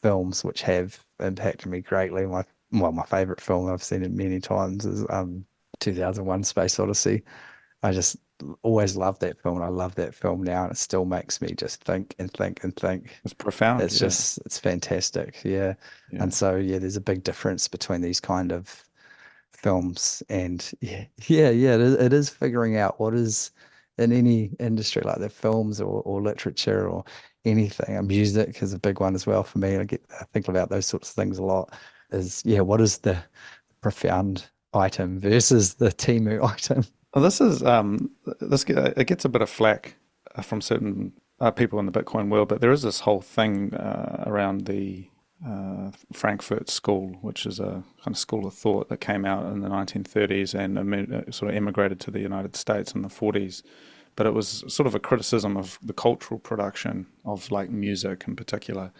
films which have impacted me greatly. My favorite film, I've seen it many times, is 2001: Space Odyssey. I just always loved that film, and I love that film now, and it still makes me just think and think and think. It's profound. Yeah. It's fantastic. Yeah. Yeah. And so, yeah, there's a big difference between these kind of films and it is figuring out what is in any industry like the films or literature or anything. And music is a big one as well for me. I think about those sorts of things a lot. What is the profound item versus the Timu item? Well, it gets a bit of flack from certain people in the Bitcoin world, but there is this whole thing around the Frankfurt School, which is a kind of school of thought that came out in the 1930s and sort of emigrated to the United States in the 40s. But it was sort of a criticism of the cultural production of like music in particular,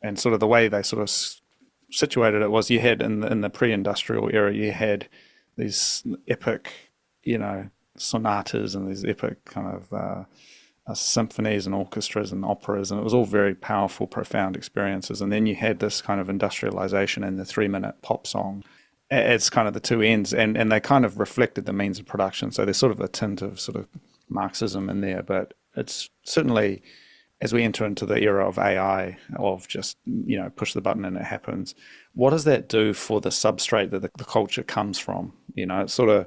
and sort of the way they sort of situated it was you had in the pre-industrial era, you had these epic, sonatas and these epic kind of symphonies and orchestras and operas, and it was all very powerful, profound experiences. And then you had this kind of industrialization and the 3-minute pop song as kind of the two ends, and they kind of reflected the means of production. So there's sort of a tint of sort of Marxism in there, but it's certainly, as we enter into the era of AI, of just, push the button and it happens, what does that do for the substrate that the culture comes from? It's sort of,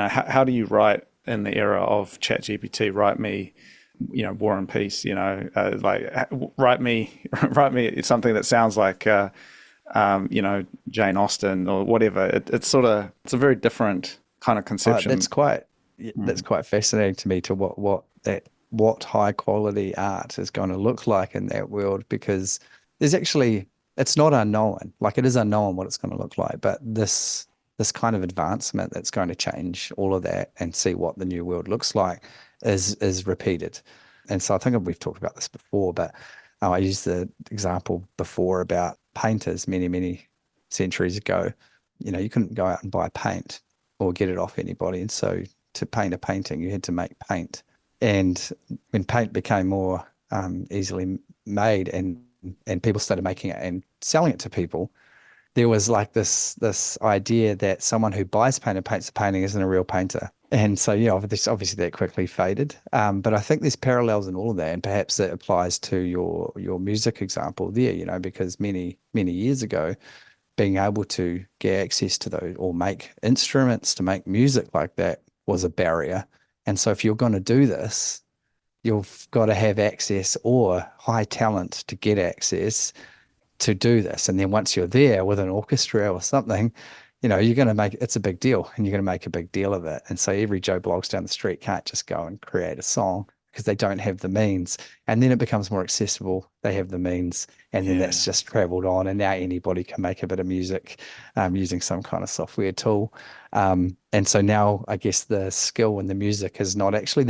how do you write in the era of ChatGPT, write me, War and Peace, write me something that sounds like, Jane Austen or whatever. It's a very different kind of conception. That's quite fascinating to me, to what high quality art is going to look like in that world, because it's not unknown. Like, it is unknown what it's going to look like, but this kind of advancement that's going to change all of that and see what the new world looks like is repeated. And so I think we've talked about this before, but I used the example before about painters many centuries ago. You couldn't go out and buy paint or get it off anybody. And so to paint a painting, you had to make paint. And when paint became more easily made and people started making it and selling it to people, there was like this idea that someone who buys paint and paints a painting isn't a real painter. And so, obviously that quickly faded. But I think there's parallels in all of that, and perhaps that applies to your music example there, because many years ago, being able to get access to those or make instruments to make music like that was a barrier. And so if you're going to do this, you've got to have access or high talent to get access to do this. And then once you're there with an orchestra or something, you're going to it's a big deal, and you're going to make a big deal of it. And so every Joe Bloggs down the street can't just go and create a song because they don't have the means. And then it becomes more accessible. They have the means, and then that's just traveled on. And now anybody can make a bit of music using some kind of software tool. And so now I guess the skill in the music is not actually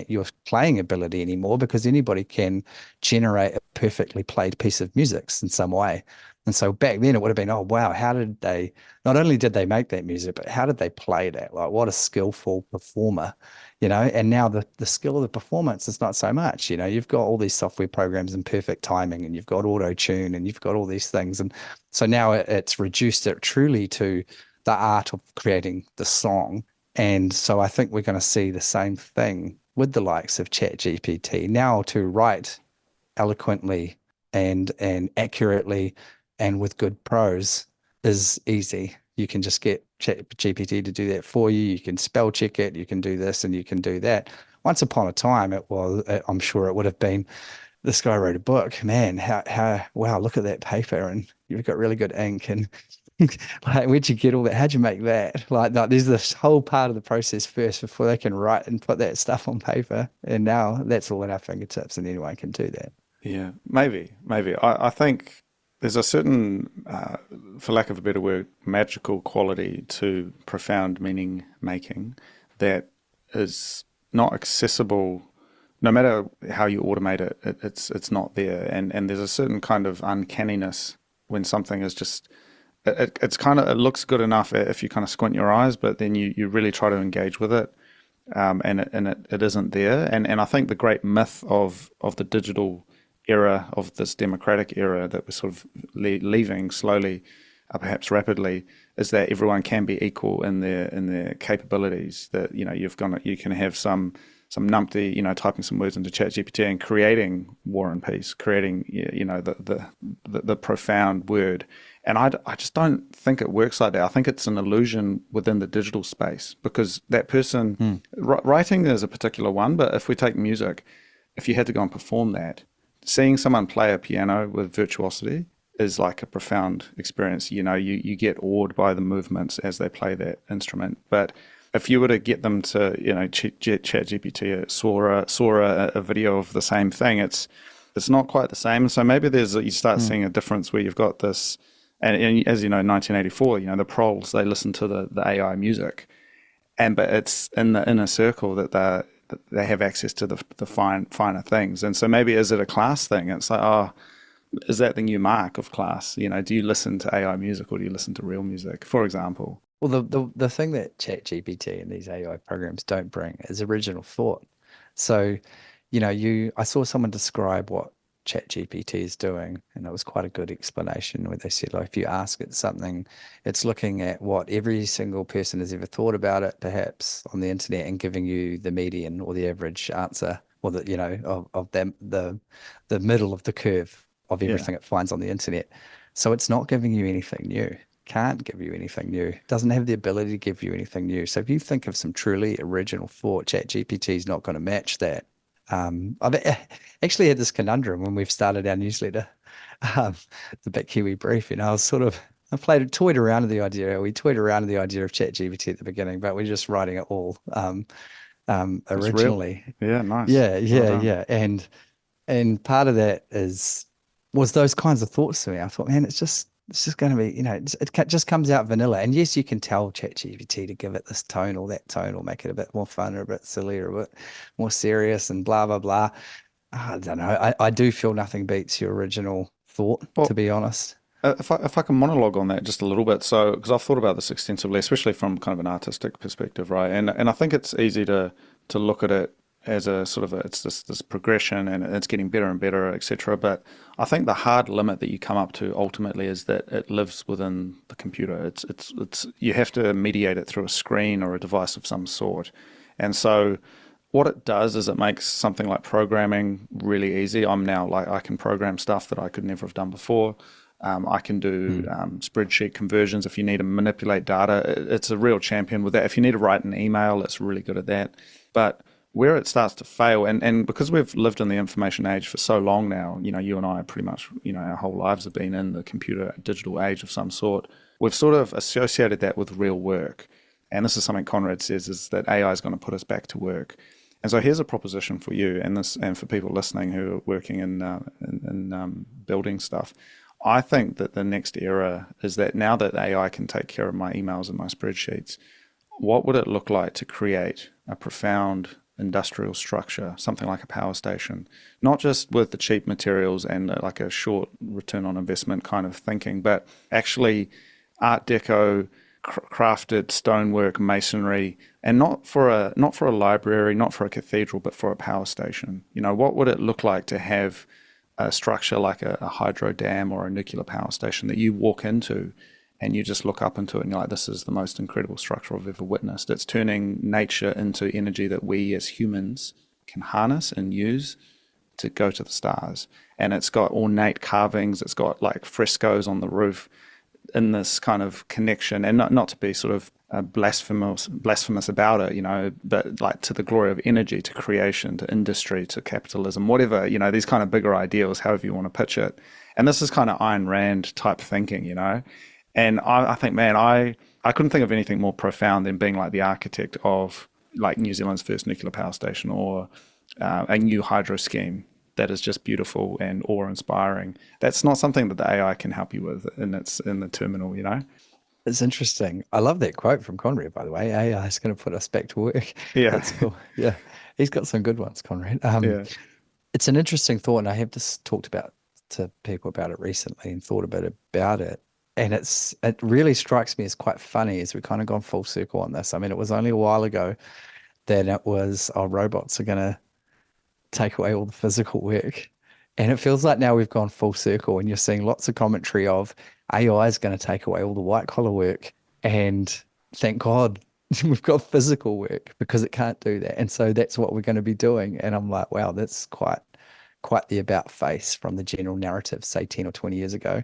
your playing ability anymore, because anybody can generate a perfectly played piece of music in some way. And so back then it would have been, oh, wow, not only did they make that music, but how did they play that? Like, what a skillful performer, and now the skill of the performance is not so much, you've got all these software programs and perfect timing, and you've got auto tune, and you've got all these things. And so now it's reduced it truly to the art of creating the song. And so I think we're going to see the same thing with the likes of ChatGPT. Now, to write eloquently and accurately and with good prose is easy. You can just get ChatGPT to do that for you. You can spell check it. You can do this and you can do that. Once upon a time, I'm sure it would have been, this guy wrote a book, man, wow, look at that paper, and you've got really good ink, and like, where'd you get all that? How'd you make that? Like, there's this whole part of the process first before they can write and put that stuff on paper. And now that's all at our fingertips, and anyone can do that. Yeah, maybe. I think there's a certain, for lack of a better word, magical quality to profound meaning making that is not accessible no matter how you automate it, it's not there, and there's a certain kind of uncanniness when something is just it's kind of, it looks good enough if you kind of squint your eyes, but then you really try to engage with it, and it isn't there. And I think the great myth of the digital era, of this democratic era that we're sort of leaving slowly, perhaps rapidly, is that everyone can be equal in their capabilities. That you can have some numpty, typing some words into ChatGPT and creating War and Peace, creating the profound word. And I just don't think it works like that. I think it's an illusion within the digital space, because that person, writing is a particular one, but if we take music, if you had to go and perform that, seeing someone play a piano with virtuosity is like a profound experience. You get awed by the movements as they play that instrument. But if you were to get them to, ChatGPT saw a video of the same thing, it's not quite the same. So maybe you start seeing a difference where you've got this, and as you know, 1984, the proles, they listen to the AI music, but it's in the inner circle that they have access to the finer things. And so maybe is it a class thing? It's like, is that the new mark of class? Do you listen to AI music or do you listen to real music, for example? Well, the thing that ChatGPT and these AI programs don't bring is original thought. So, I saw someone describe what ChatGPT is doing, and it was quite a good explanation where they said, like, if you ask it something, it's looking at what every single person has ever thought about it, perhaps on the internet, and giving you the median or the average answer, or of the middle of the curve of everything it finds on the internet. So it's not giving you anything new. Can't give you anything new. Doesn't have the ability to give you anything new. So if you think of some truly original thought, ChatGPT is not going to match that. I've actually had this conundrum when we've started our newsletter, the Bitkiwi Brief. I was toyed around with the idea. We toyed around with the idea of ChatGPT at the beginning, but we're just writing it all originally. Yeah, nice. Yeah. And part of that was those kinds of thoughts to me. I thought, man, it's just going to be, it just comes out vanilla. And yes, you can tell ChatGPT to give it this tone or that tone, or make it a bit more fun or a bit silly or a bit more serious and blah, blah, blah. I don't know. I do feel nothing beats your original thought, to be honest. If I can monologue on that just a little bit, so because I've thought about this extensively, especially from kind of an artistic perspective, right? And I think it's easy to look at it as a sort of it's this progression, and it's getting better and better, etc. But I think the hard limit that you come up to ultimately is that it lives within the computer. It's you have to mediate it through a screen or a device of some sort. And so what it does is it makes something like programming really easy. I can program stuff that I could never have done before. I can do spreadsheet conversions. If you need to manipulate data, it's a real champion with that. If you need to write an email, it's really good at that. But where it starts to fail, and because we've lived in the information age for so long now, you and I pretty much, our whole lives have been in the computer digital age of some sort. We've sort of associated that with real work. And this is something Conrad says, is that AI is going to put us back to work. And so here's a proposition for you and for people listening who are working in building stuff. I think that the next era is that now that AI can take care of my emails and my spreadsheets, what would it look like to create a profound industrial structure, something like a power station, not just with the cheap materials and like a short return on investment kind of thinking, but actually Art Deco, crafted stonework, masonry, and not for a library, not for a cathedral, but for a power station. What would it look like to have a structure like a hydro dam or a nuclear power station that you walk into and you just look up into it and you're like, this is the most incredible structure I've ever witnessed. It's turning nature into energy that we as humans can harness and use to go to the stars. And it's got ornate carvings, it's got like frescoes on the roof in this kind of connection, and not to be sort of blasphemous about it, but like to the glory of energy, to creation, to industry, to capitalism, whatever, these kind of bigger ideals, however you want to pitch it. And this is kind of Ayn Rand type thinking, And I think, man, I couldn't think of anything more profound than being like the architect of like New Zealand's first nuclear power station, or a new hydro scheme that is just beautiful and awe-inspiring. That's not something that the AI can help you with in the terminal, It's interesting. I love that quote from Conrad, by the way. AI is going to put us back to work. Yeah. That's cool. Yeah. He's got some good ones, Conrad. Yeah. It's an interesting thought, and I have just talked about to people about it recently and thought a bit about it. And it really strikes me as quite funny as we've kind of gone full circle on this. I mean, it was only a while ago that it was, oh, robots are gonna take away all the physical work. And it feels like now we've gone full circle and you're seeing lots of commentary of AI is going to take away all the white collar work. And thank God we've got physical work because it can't do that. And so that's what we're going to be doing. And I'm like, wow, that's quite the about face from the general narrative, say 10 or 20 years ago,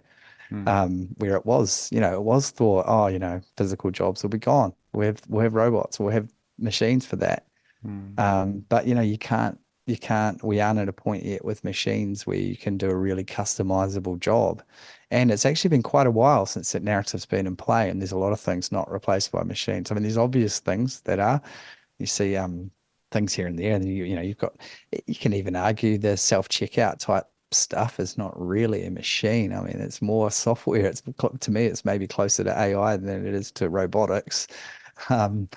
Mm. where it was, it was thought, oh, physical jobs will be gone. We'll have robots, we'll have machines for that. Mm. But we aren't at a point yet with machines where you can do a really customizable job. And it's actually been quite a while since that narrative's been in play, and there's a lot of things not replaced by machines. I mean, there's obvious things that are. You see things here and there, and you can even argue the self-checkout type stuff is not really a machine. I mean, it's more software. To me, it's maybe closer to AI than it is to robotics. Um,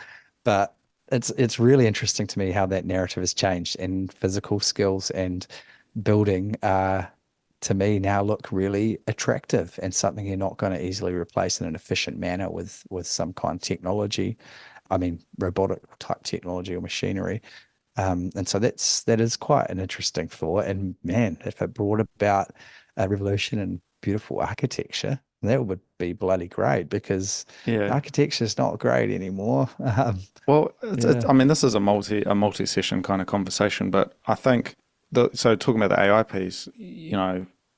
but it's really interesting to me how that narrative has changed, and physical skills and building to me now look really attractive and something you're not going to easily replace in an efficient manner with some kind of technology. I mean, robotic type technology or machinery. And so that is quite an interesting thought. And man, if it brought about a revolution in beautiful architecture, that would be bloody great because Yeah. architecture is not great anymore. Well, Yeah. I mean, this is a multi-session kind of conversation, but I think so talking about the AI piece,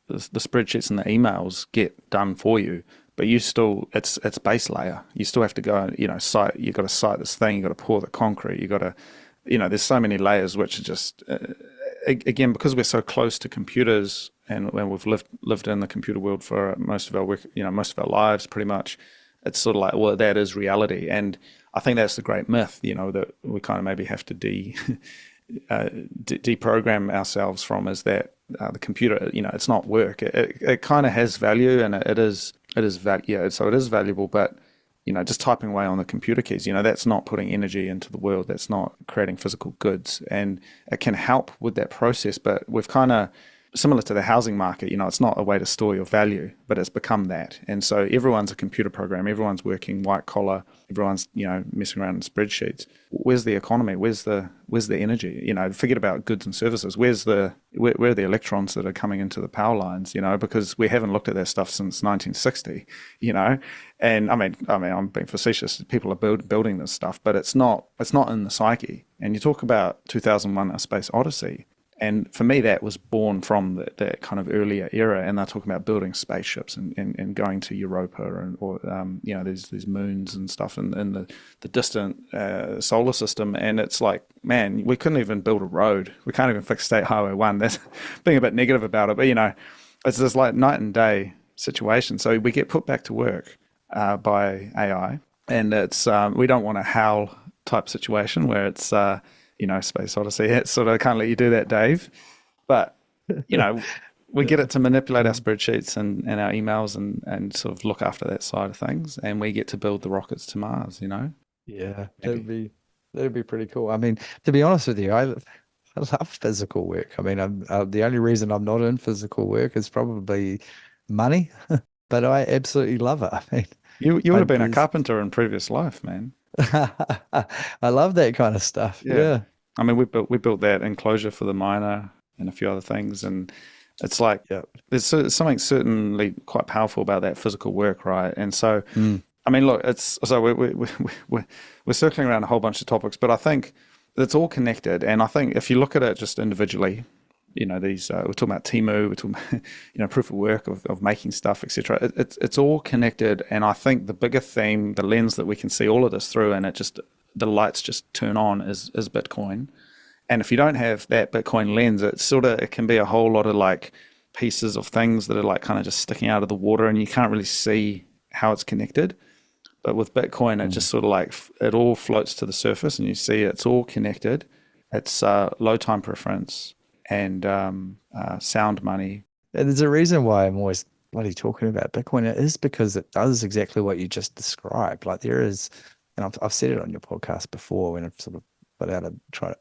the spreadsheets and the emails get done for you, but you still it's base layer. You still have to go, site. You got to site this thing. You got to pour the concrete. You got to, there's so many layers which are just again because we're so close to computers and when we've lived in the computer world for most of our work, most of our lives, pretty much. It's sort of like, well, that is reality, and I think that's the great myth, that we kind of maybe have to deprogram ourselves from is that the computer, it's not work. It kind of has value, and it is value. So it is valuable, but just typing away on the computer keys, that's not putting energy into the world. That's not creating physical goods, and it can help with that process. But we've kind of similar to the housing market, it's not a way to store your value, but it's become that. And so everyone's a computer program, everyone's working white collar, everyone's, messing around in spreadsheets. Where's the economy? Where's the energy? Forget about goods and services. Where are the electrons that are coming into the power lines, because we haven't looked at that stuff since 1960, and I mean, I'm being facetious. People are building this stuff, but it's not in the psyche. And you talk about 2001: A Space Odyssey. And for me, that was born from that kind of earlier era. And they're talking about building spaceships and going to Europa or there's moons and stuff in the distant solar system. And it's like, man, we couldn't even build a road. We can't even fix State Highway 1. That's being a bit negative about it. But, it's this like night and day situation. So we get put back to work by AI. And it's we don't want a HAL type situation where it's Space Odyssey. It sort of can't let you do that, Dave. But, we get it to manipulate our spreadsheets and our emails and sort of look after that side of things. And we get to build the rockets to Mars, Yeah, Maybe. that'd be pretty cool. I mean, to be honest with you, I love physical work. I mean, the only reason I'm not in physical work is probably money, but I absolutely love it. I mean, You would have been a there's carpenter in previous life, man. I love that kind of stuff. Yeah. Yeah. I mean, we built that enclosure for the miner and a few other things, and it's like Yeah. there's something certainly quite powerful about that physical work, right? And so, Mm. I mean, look, it's so we're circling around a whole bunch of topics, but I think it's all connected. And I think if you look at it just individually, these we're talking about Timu, we're talking about, proof of work of making stuff, etc. It's all connected, and I think the bigger theme, the lens that we can see all of this through, and the lights just turn on is Bitcoin. And if you don't have that Bitcoin lens, it can be a whole lot of like pieces of things that are like kind of just sticking out of the water, and you can't really see how it's connected. But with Bitcoin, it just sort of like it all floats to the surface, and you see it's all connected. It's low time preference and sound money. And there's a reason why I'm always bloody talking about Bitcoin. It is because it does exactly what you just described. Like there is, and I've said it on your podcast before when I've sort of put out try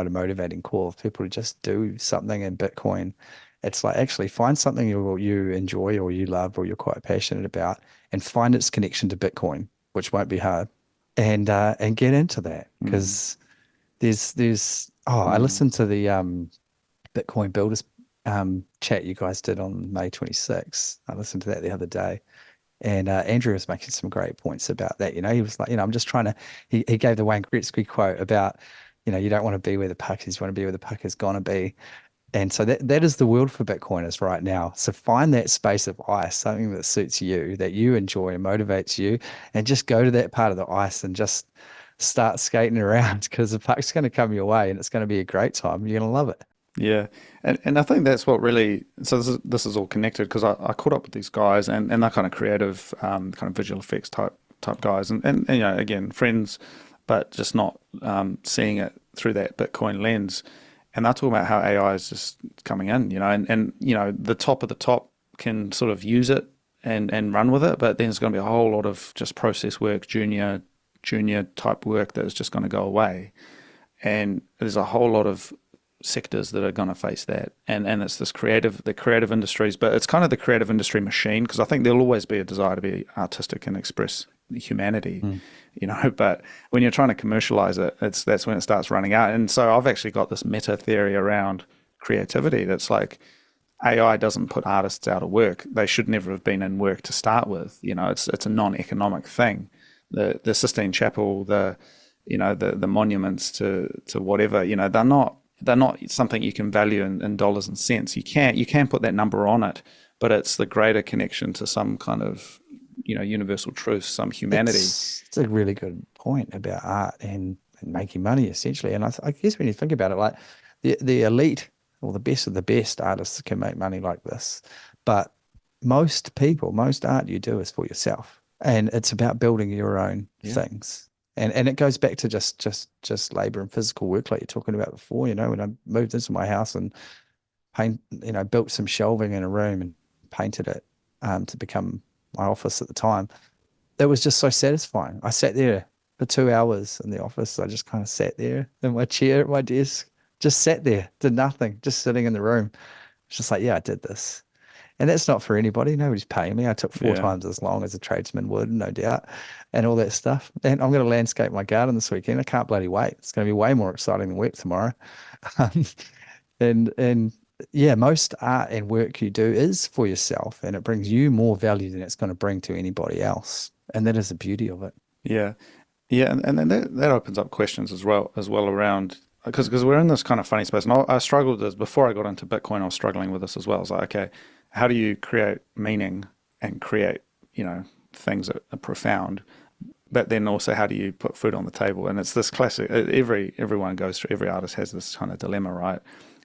to motivating call of people to just do something in Bitcoin. It's like actually find something you enjoy or you love or you're quite passionate about, and find its connection to Bitcoin, which won't be hard, and get into that because I listened to the Bitcoin builders chat you guys did on May 26th. I listened to that the other day. And Andrew was making some great points about that. He was like, I'm just trying to, he gave the Wayne Gretzky quote about, you don't want to be where the puck is, you want to be where the puck is going to be. And so that is the world for Bitcoiners right now. So find that space of ice, something that suits you, that you enjoy and motivates you, and just go to that part of the ice and just start skating around because the puck's going to come your way and it's going to be a great time. You're going to love it. Yeah, and I think that's what really. So this is all connected because I caught up with these guys and they're kind of creative, kind of visual effects type guys, and again friends, but just not seeing it through that Bitcoin lens. And they're talking about how AI is just coming in, and the top of the top can sort of use it and run with it, but then there's going to be a whole lot of just process work, junior type work that is just going to go away, and there's a whole lot of sectors that are going to face that, and it's the creative industries, but it's kind of the creative industry machine, because I think there'll always be a desire to be artistic and express humanity, but when you're trying to commercialize it, that's when it starts running out. And so I've actually got this meta theory around creativity that's like, AI doesn't put artists out of work. They should never have been in work to start with. It's a non-economic thing. The Sistine Chapel, the monuments to whatever, they're not something you can value in dollars and cents. You can put that number on it, but it's the greater connection to some kind of universal truth, some humanity. It's a really good point about art and making money essentially. And I guess when you think about it, like the elite or the best of the best artists can make money like this, but most art you do is for yourself, and it's about building your own things. And it goes back to just labor and physical work, like you're talking about before. When I moved into my house and built some shelving in a room and painted it to become my office at the time, it was just so satisfying. I sat there for 2 hours in the office. I just kind of sat there in my chair at my desk, just sat there, did nothing, just sitting in the room. It's just like, yeah, I did this. And that's not for anybody. Nobody's paying me. I took 4 times as long as a tradesman would, no doubt, and all that stuff. And I'm going to landscape my garden this weekend. I can't bloody wait. It's going to be way more exciting than work tomorrow. And yeah, most art and work you do is for yourself, and it brings you more value than it's going to bring to anybody else. And that is the beauty of it. Yeah. Yeah. And then that opens up questions as well around, because we're in this kind of funny space. And I struggled with this before I got into Bitcoin. I was struggling with this as well. I was like, okay, how do you create meaning and create, things that are profound, but then also how do you put food on the table? And it's this classic, everyone goes through, every artist has this kind of dilemma, right?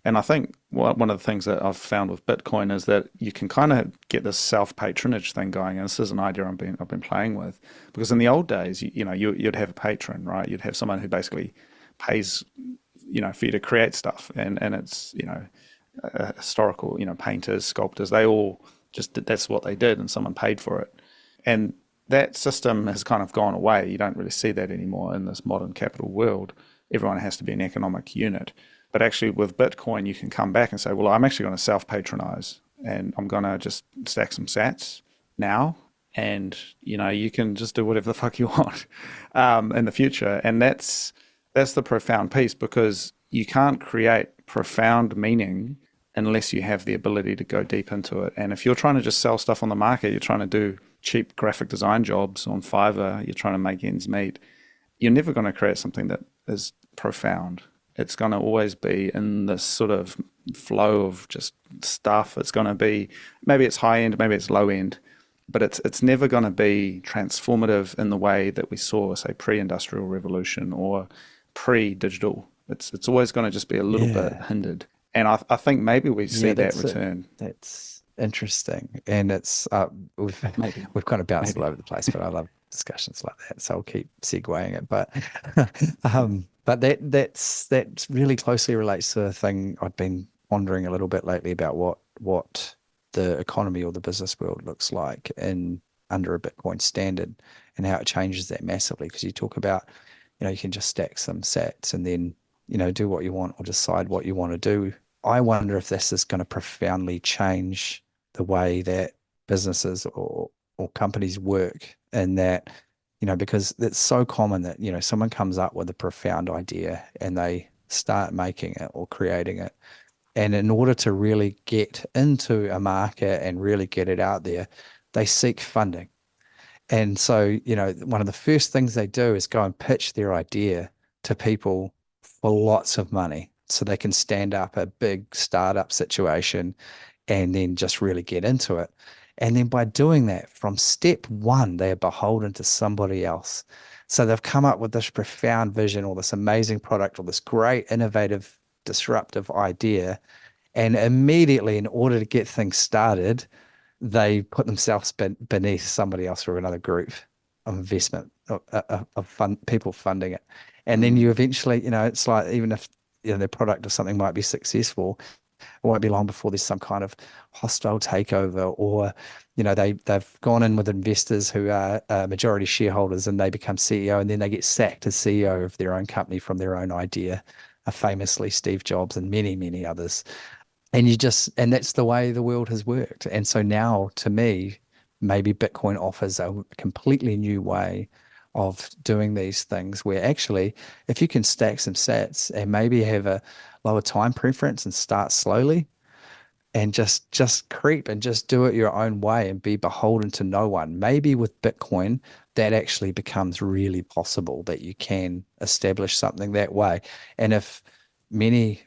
And I think one of the things that I've found with Bitcoin is that you can kind of get this self-patronage thing going. And this is an idea I've been playing with, because in the old days, you'd have a patron, right? You'd have someone who basically pays, for you to create stuff. And it's, historical, painters, sculptors, they all that's what they did, and someone paid for it. And that system has kind of gone away. You don't really see that anymore in this modern capital world. Everyone has to be an economic unit. But actually with Bitcoin, you can come back and say, well, I'm actually going to self-patronize, and I'm going to just stack some sats now. And, you can just do whatever the fuck you want in the future. And that's the profound piece, because you can't create profound meaning unless you have the ability to go deep into it. And if you're trying to just sell stuff on the market, you're trying to do cheap graphic design jobs on Fiverr, you're trying to make ends meet, you're never going to create something that is profound. It's going to always be in this sort of flow of just stuff. It's going to be, maybe it's high end, maybe it's low end, but it's never going to be transformative in the way that we saw, say, pre-industrial revolution or pre-digital. It's always going to just be a little bit hindered. And I think maybe we see that return. That's interesting. And it's we've kind of bounced all over the place, but I love discussions like that, so I'll keep segueing it. But but that really closely relates to the thing I've been wondering a little bit lately about what the economy or the business world looks like under a Bitcoin standard, and how it changes that massively. Because you talk about, you can just stack some sats and then, do what you want or decide what you want to do. I wonder if this is going to profoundly change the way that businesses or companies work, and that, because it's so common that, someone comes up with a profound idea and they start making it or creating it. And in order to really get into a market and really get it out there, they seek funding. And so, one of the first things they do is go and pitch their idea to people for lots of money so they can stand up a big startup situation and then just really get into it. And then by doing that, from step one, they are beholden to somebody else. So they've come up with this profound vision or this amazing product or this great, innovative, disruptive idea. And immediately, in order to get things started, they put themselves beneath somebody else or another group of investment of people funding it. And then you eventually, it's like, even if their product or something might be successful, it won't be long before there's some kind of hostile takeover, or they've gone in with investors who are majority shareholders and they become CEO, and then they get sacked as CEO of their own company from their own idea, famously Steve Jobs and many, many others. And that's the way the world has worked. And so now, to me, maybe Bitcoin offers a completely new way of doing these things, where actually, if you can stack some sats and maybe have a lower time preference and start slowly and just creep and just do it your own way and be beholden to no one, maybe with Bitcoin, that actually becomes really possible, that you can establish something that way. And if many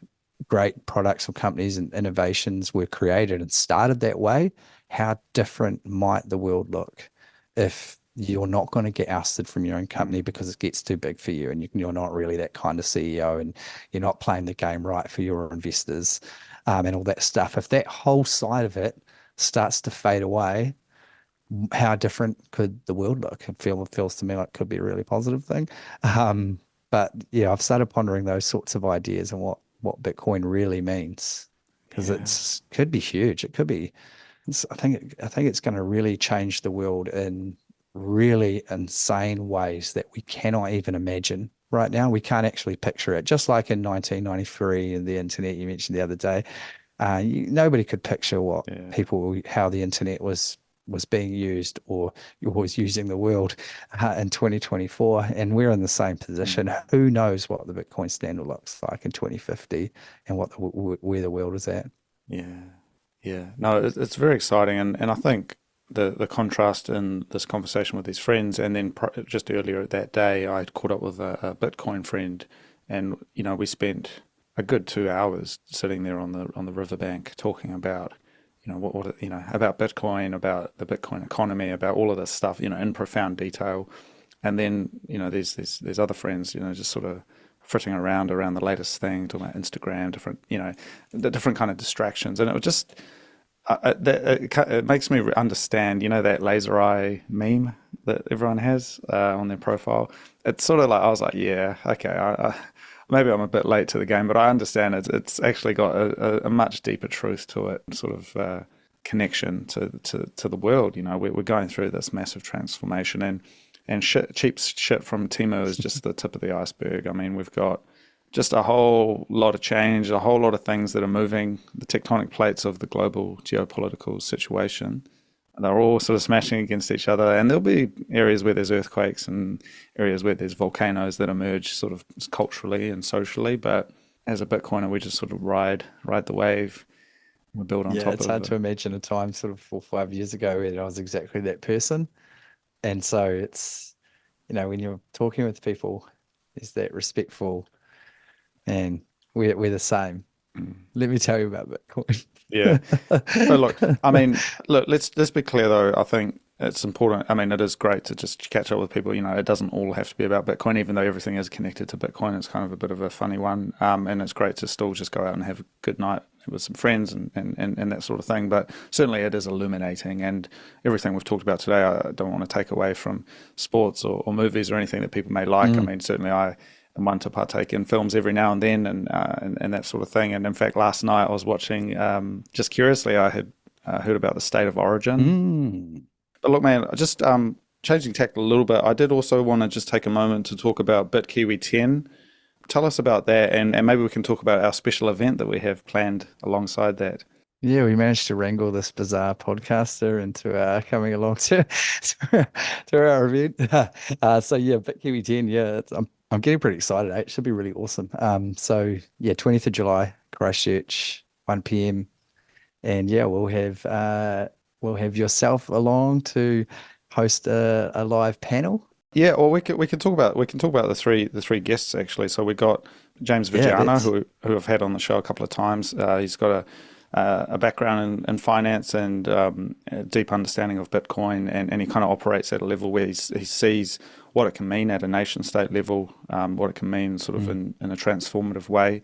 great products or companies and innovations were created and started that way, how different might the world look if you're not going to get ousted from your own company because it gets too big for you, and you're not really that kind of CEO, and you're not playing the game right for your investors, and all that stuff. If that whole side of it starts to fade away, how different could the world look? It feels to me like it could be a really positive thing. But yeah, I've started pondering those sorts of ideas and what Bitcoin really means, because it's could be huge. It could be. I think it's going to really change the world in really insane ways that we cannot even imagine right now. We can't actually picture it. Just like in 1993 and the internet you mentioned the other day, nobody could picture how the internet was being used or was using the world in 2024, and we're in the same position. Who knows what the Bitcoin standard looks like in 2050 and where the world is at. No, it's very exciting, and I think the contrast in this conversation with these friends, and then just earlier that day I caught up with a Bitcoin friend, and we spent a good 2 hours sitting there on the riverbank talking about about Bitcoin, about the Bitcoin economy, about all of this stuff, in profound detail. And then, there's other friends, just sort of fritting around the latest thing, talking about Instagram, the different kind of distractions. And it was just, it makes me understand, that laser eye meme that everyone has on their profile. It's sort of like, I was like, yeah, okay, maybe I'm a bit late to the game, but I understand it's actually got a much deeper truth to it, sort of connection to the world. We're going through this massive transformation, and cheap shit from Temu is just the tip of the iceberg. I mean, we've got just a whole lot of change, a whole lot of things that are moving the tectonic plates of the global geopolitical situation. They're all sort of smashing against each other, and there'll be areas where there's earthquakes and areas where there's volcanoes that emerge sort of culturally and socially. But as a Bitcoiner, we just sort of ride the wave. We build on top of it. Yeah, it's hard to imagine a time sort of 4 or 5 years ago where I was exactly that person. And so it's, when you're talking with people, is that respectful, and we're the same. Let me tell you about Bitcoin. Yeah. So let's be clear though. I think it's important. I mean, it is great to just catch up with people. It doesn't all have to be about Bitcoin, even though everything is connected to Bitcoin. It's kind of a bit of a funny one. And it's great to still just go out and have a good night with some friends and that sort of thing. But certainly it is illuminating, and everything we've talked about today, I don't want to take away from sports or movies or anything that people may like. I mean, certainly I am one to partake in films every now and then and that sort of thing. And in fact, last night I was watching, just curiously, I had heard about the State of Origin. But look, man, just changing tack a little bit, I did also want to just take a moment to talk about Bitkiwi 10. Tell us about that, and maybe we can talk about our special event that we have planned alongside that. Yeah, we managed to wrangle this bizarre podcaster into coming along to our event. So yeah, Bitkiwi 10. Yeah, I'm getting pretty excited. It should be really awesome. So yeah, 20th of July, Christchurch, 1 p.m. And yeah, we'll have yourself along to host a live panel. Yeah, or we can talk about the three guests actually. So we got James Yeah, Vigiano, that's who I've had on the show a couple of times. He's got a background in finance and a deep understanding of Bitcoin, and he kind of operates at a level where he sees what it can mean at a nation state level, what it can mean sort of in a transformative way.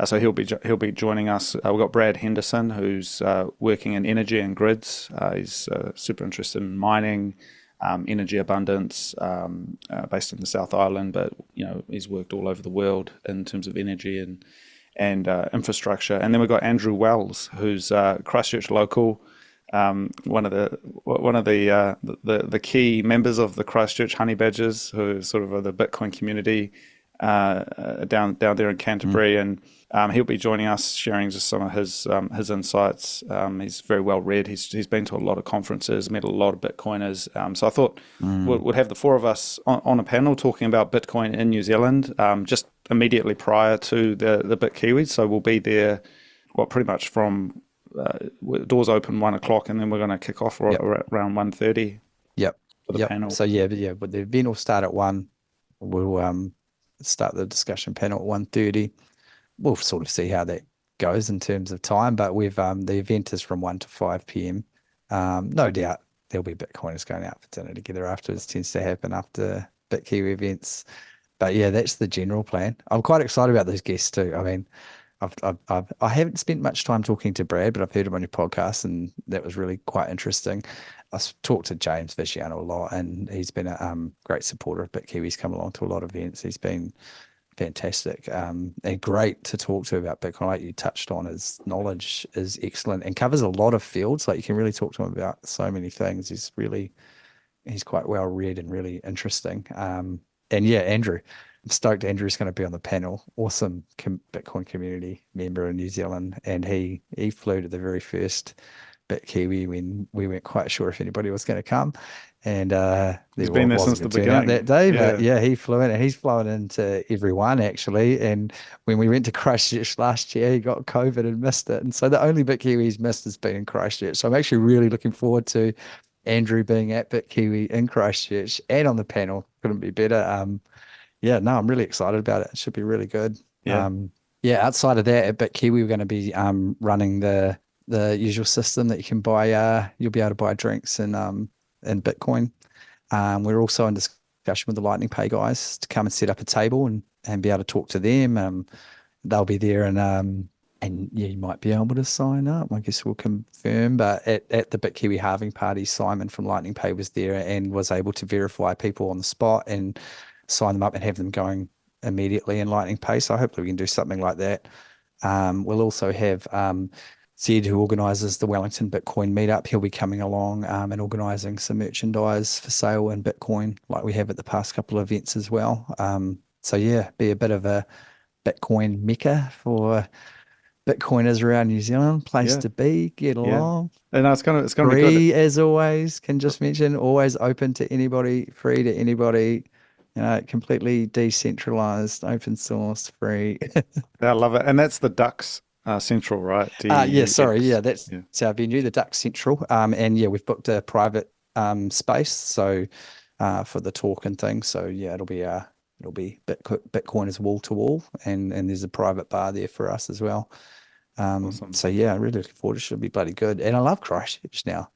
So he'll be joining us. We've got Brad Henderson, who's working in energy and grids. He's super interested in mining, energy abundance, based in the South Island, but he's worked all over the world in terms of energy and infrastructure. And then we've got Andrew Wells, who's Christchurch local, one of the key members of the Christchurch Honey Badgers, who sort of are the Bitcoin community down there in Canterbury, and he'll be joining us, sharing just some of his insights. He's very well read. He's been to a lot of conferences, met a lot of Bitcoiners. So I thought we'd have the four of us on a panel talking about Bitcoin in New Zealand, just immediately prior to the Bitkiwi. So we'll be there, pretty much from doors open 1 o'clock, and then we're going to kick off around 1:30. Yep. For the panel. So but the event will start at 1. We'll start the discussion panel at 1:30. We'll sort of see how that goes in terms of time, but we've the event is from 1 to 5 p.m. No doubt there'll be Bitcoiners going out for dinner together afterwards. Tends to happen after Bitkiwi events. But yeah, that's the general plan. I'm quite excited about those guests too. I mean, I haven't spent much time talking to Brad, but I've heard him on your podcast, and that was really quite interesting. I've talked to James Vigiano a lot, and he's been a great supporter of Bitkiwi. He's come along to a lot of events. He's been fantastic and great to talk to about Bitcoin. Like you touched on, his knowledge is excellent and covers a lot of fields. Like you can really talk to him about so many things. He's quite well read and really interesting. And yeah, Andrew, I'm stoked Andrew's going to be on the panel. Awesome Bitcoin community member in New Zealand, and he flew to the very first Bitkiwi when we weren't quite sure if anybody was going to come, and he's been there since the beginning that day. But yeah, he flew in, and he's flown into everyone actually. And when we went to Christchurch last year, he got COVID and missed it, and so the only Bitkiwi he's missed has been in Christchurch. So I'm actually really looking forward to Andrew being at Bitkiwi in Christchurch and on the panel. Couldn't be better. I'm really excited about it. It should be really good. Outside of that, at Bitkiwi, we're going to be running the usual system that you can buy. You'll be able to buy drinks in Bitcoin. We're also in discussion with the Lightning Pay guys to come and set up a table and be able to talk to them. They'll be there, and you might be able to sign up. I guess we'll confirm. But at the Bitkiwi halving party, Simon from Lightning Pay was there and was able to verify people on the spot and sign them up and have them going immediately in Lightning Pay. So hopefully we can do something like that. We'll also have Zed, who organises the Wellington Bitcoin meetup. He'll be coming along and organising some merchandise for sale in Bitcoin, like we have at the past couple of events as well. Be a bit of a Bitcoin mecca for Bitcoiners around New Zealand. Place to be, get along. And it's gonna be free as always. Can just mention, always open to anybody, free to anybody. Completely decentralized, open source, free. I love it. And that's the Dux Central, right? That's our venue, the Dux Central. We've booked a private space for the talk and things. So yeah, it'll be Bitcoiners wall to wall, and there's a private bar there for us as well. Awesome. So yeah, really looking forward. It should be bloody good. And I love Christchurch now.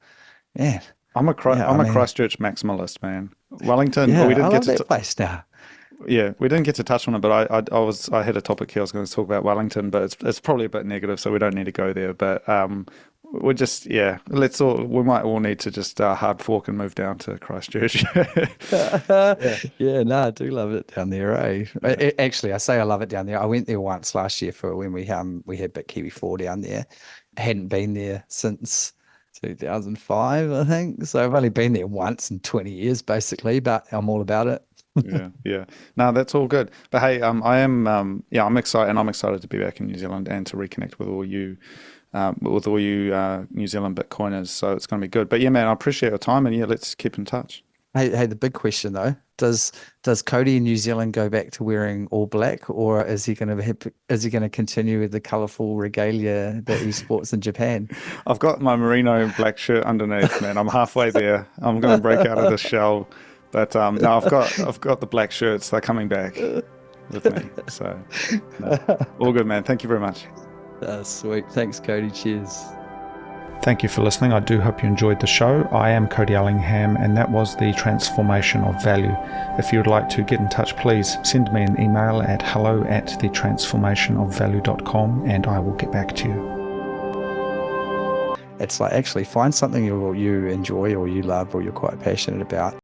Man. I'm a Christchurch maximalist, man. Wellington, we didn't get to that place now. Yeah, we didn't get to touch on it, but I had a topic here I was going to talk about Wellington, but it's probably a bit negative, so we don't need to go there. But we're just we might all need to just hard fork and move down to Christchurch. I do love it down there. Actually, I say I love it down there. I went there once last year for when we had Bitkiwi 4 down there. I hadn't been there since 2005, I think. So I've only been there once in 20 years, basically, but I'm all about it. Yeah. No, that's all good. But hey, I am, I'm excited, and I'm excited to be back in New Zealand and to reconnect with all you New Zealand Bitcoiners. So it's going to be good. But yeah, man, I appreciate your time, and yeah, let's keep in touch. Hey, the big question though, does Cody in New Zealand go back to wearing all black, or is he gonna continue with the colourful regalia that he sports in Japan? I've got my merino black shirt underneath, man. I'm halfway there. I'm going to break out of the shell. But no, I've got the black shirts. They're coming back with me. So no, all good, man. Thank you very much. Sweet. Thanks, Cody. Cheers. Thank you for listening. I do hope you enjoyed the show. I am Cody Allingham, and that was the transformation of value. If you would like to get in touch, please send me an email at hello@thetransformationofvalue.com, and I will get back to you. It's like actually find something you enjoy or you love or you're quite passionate about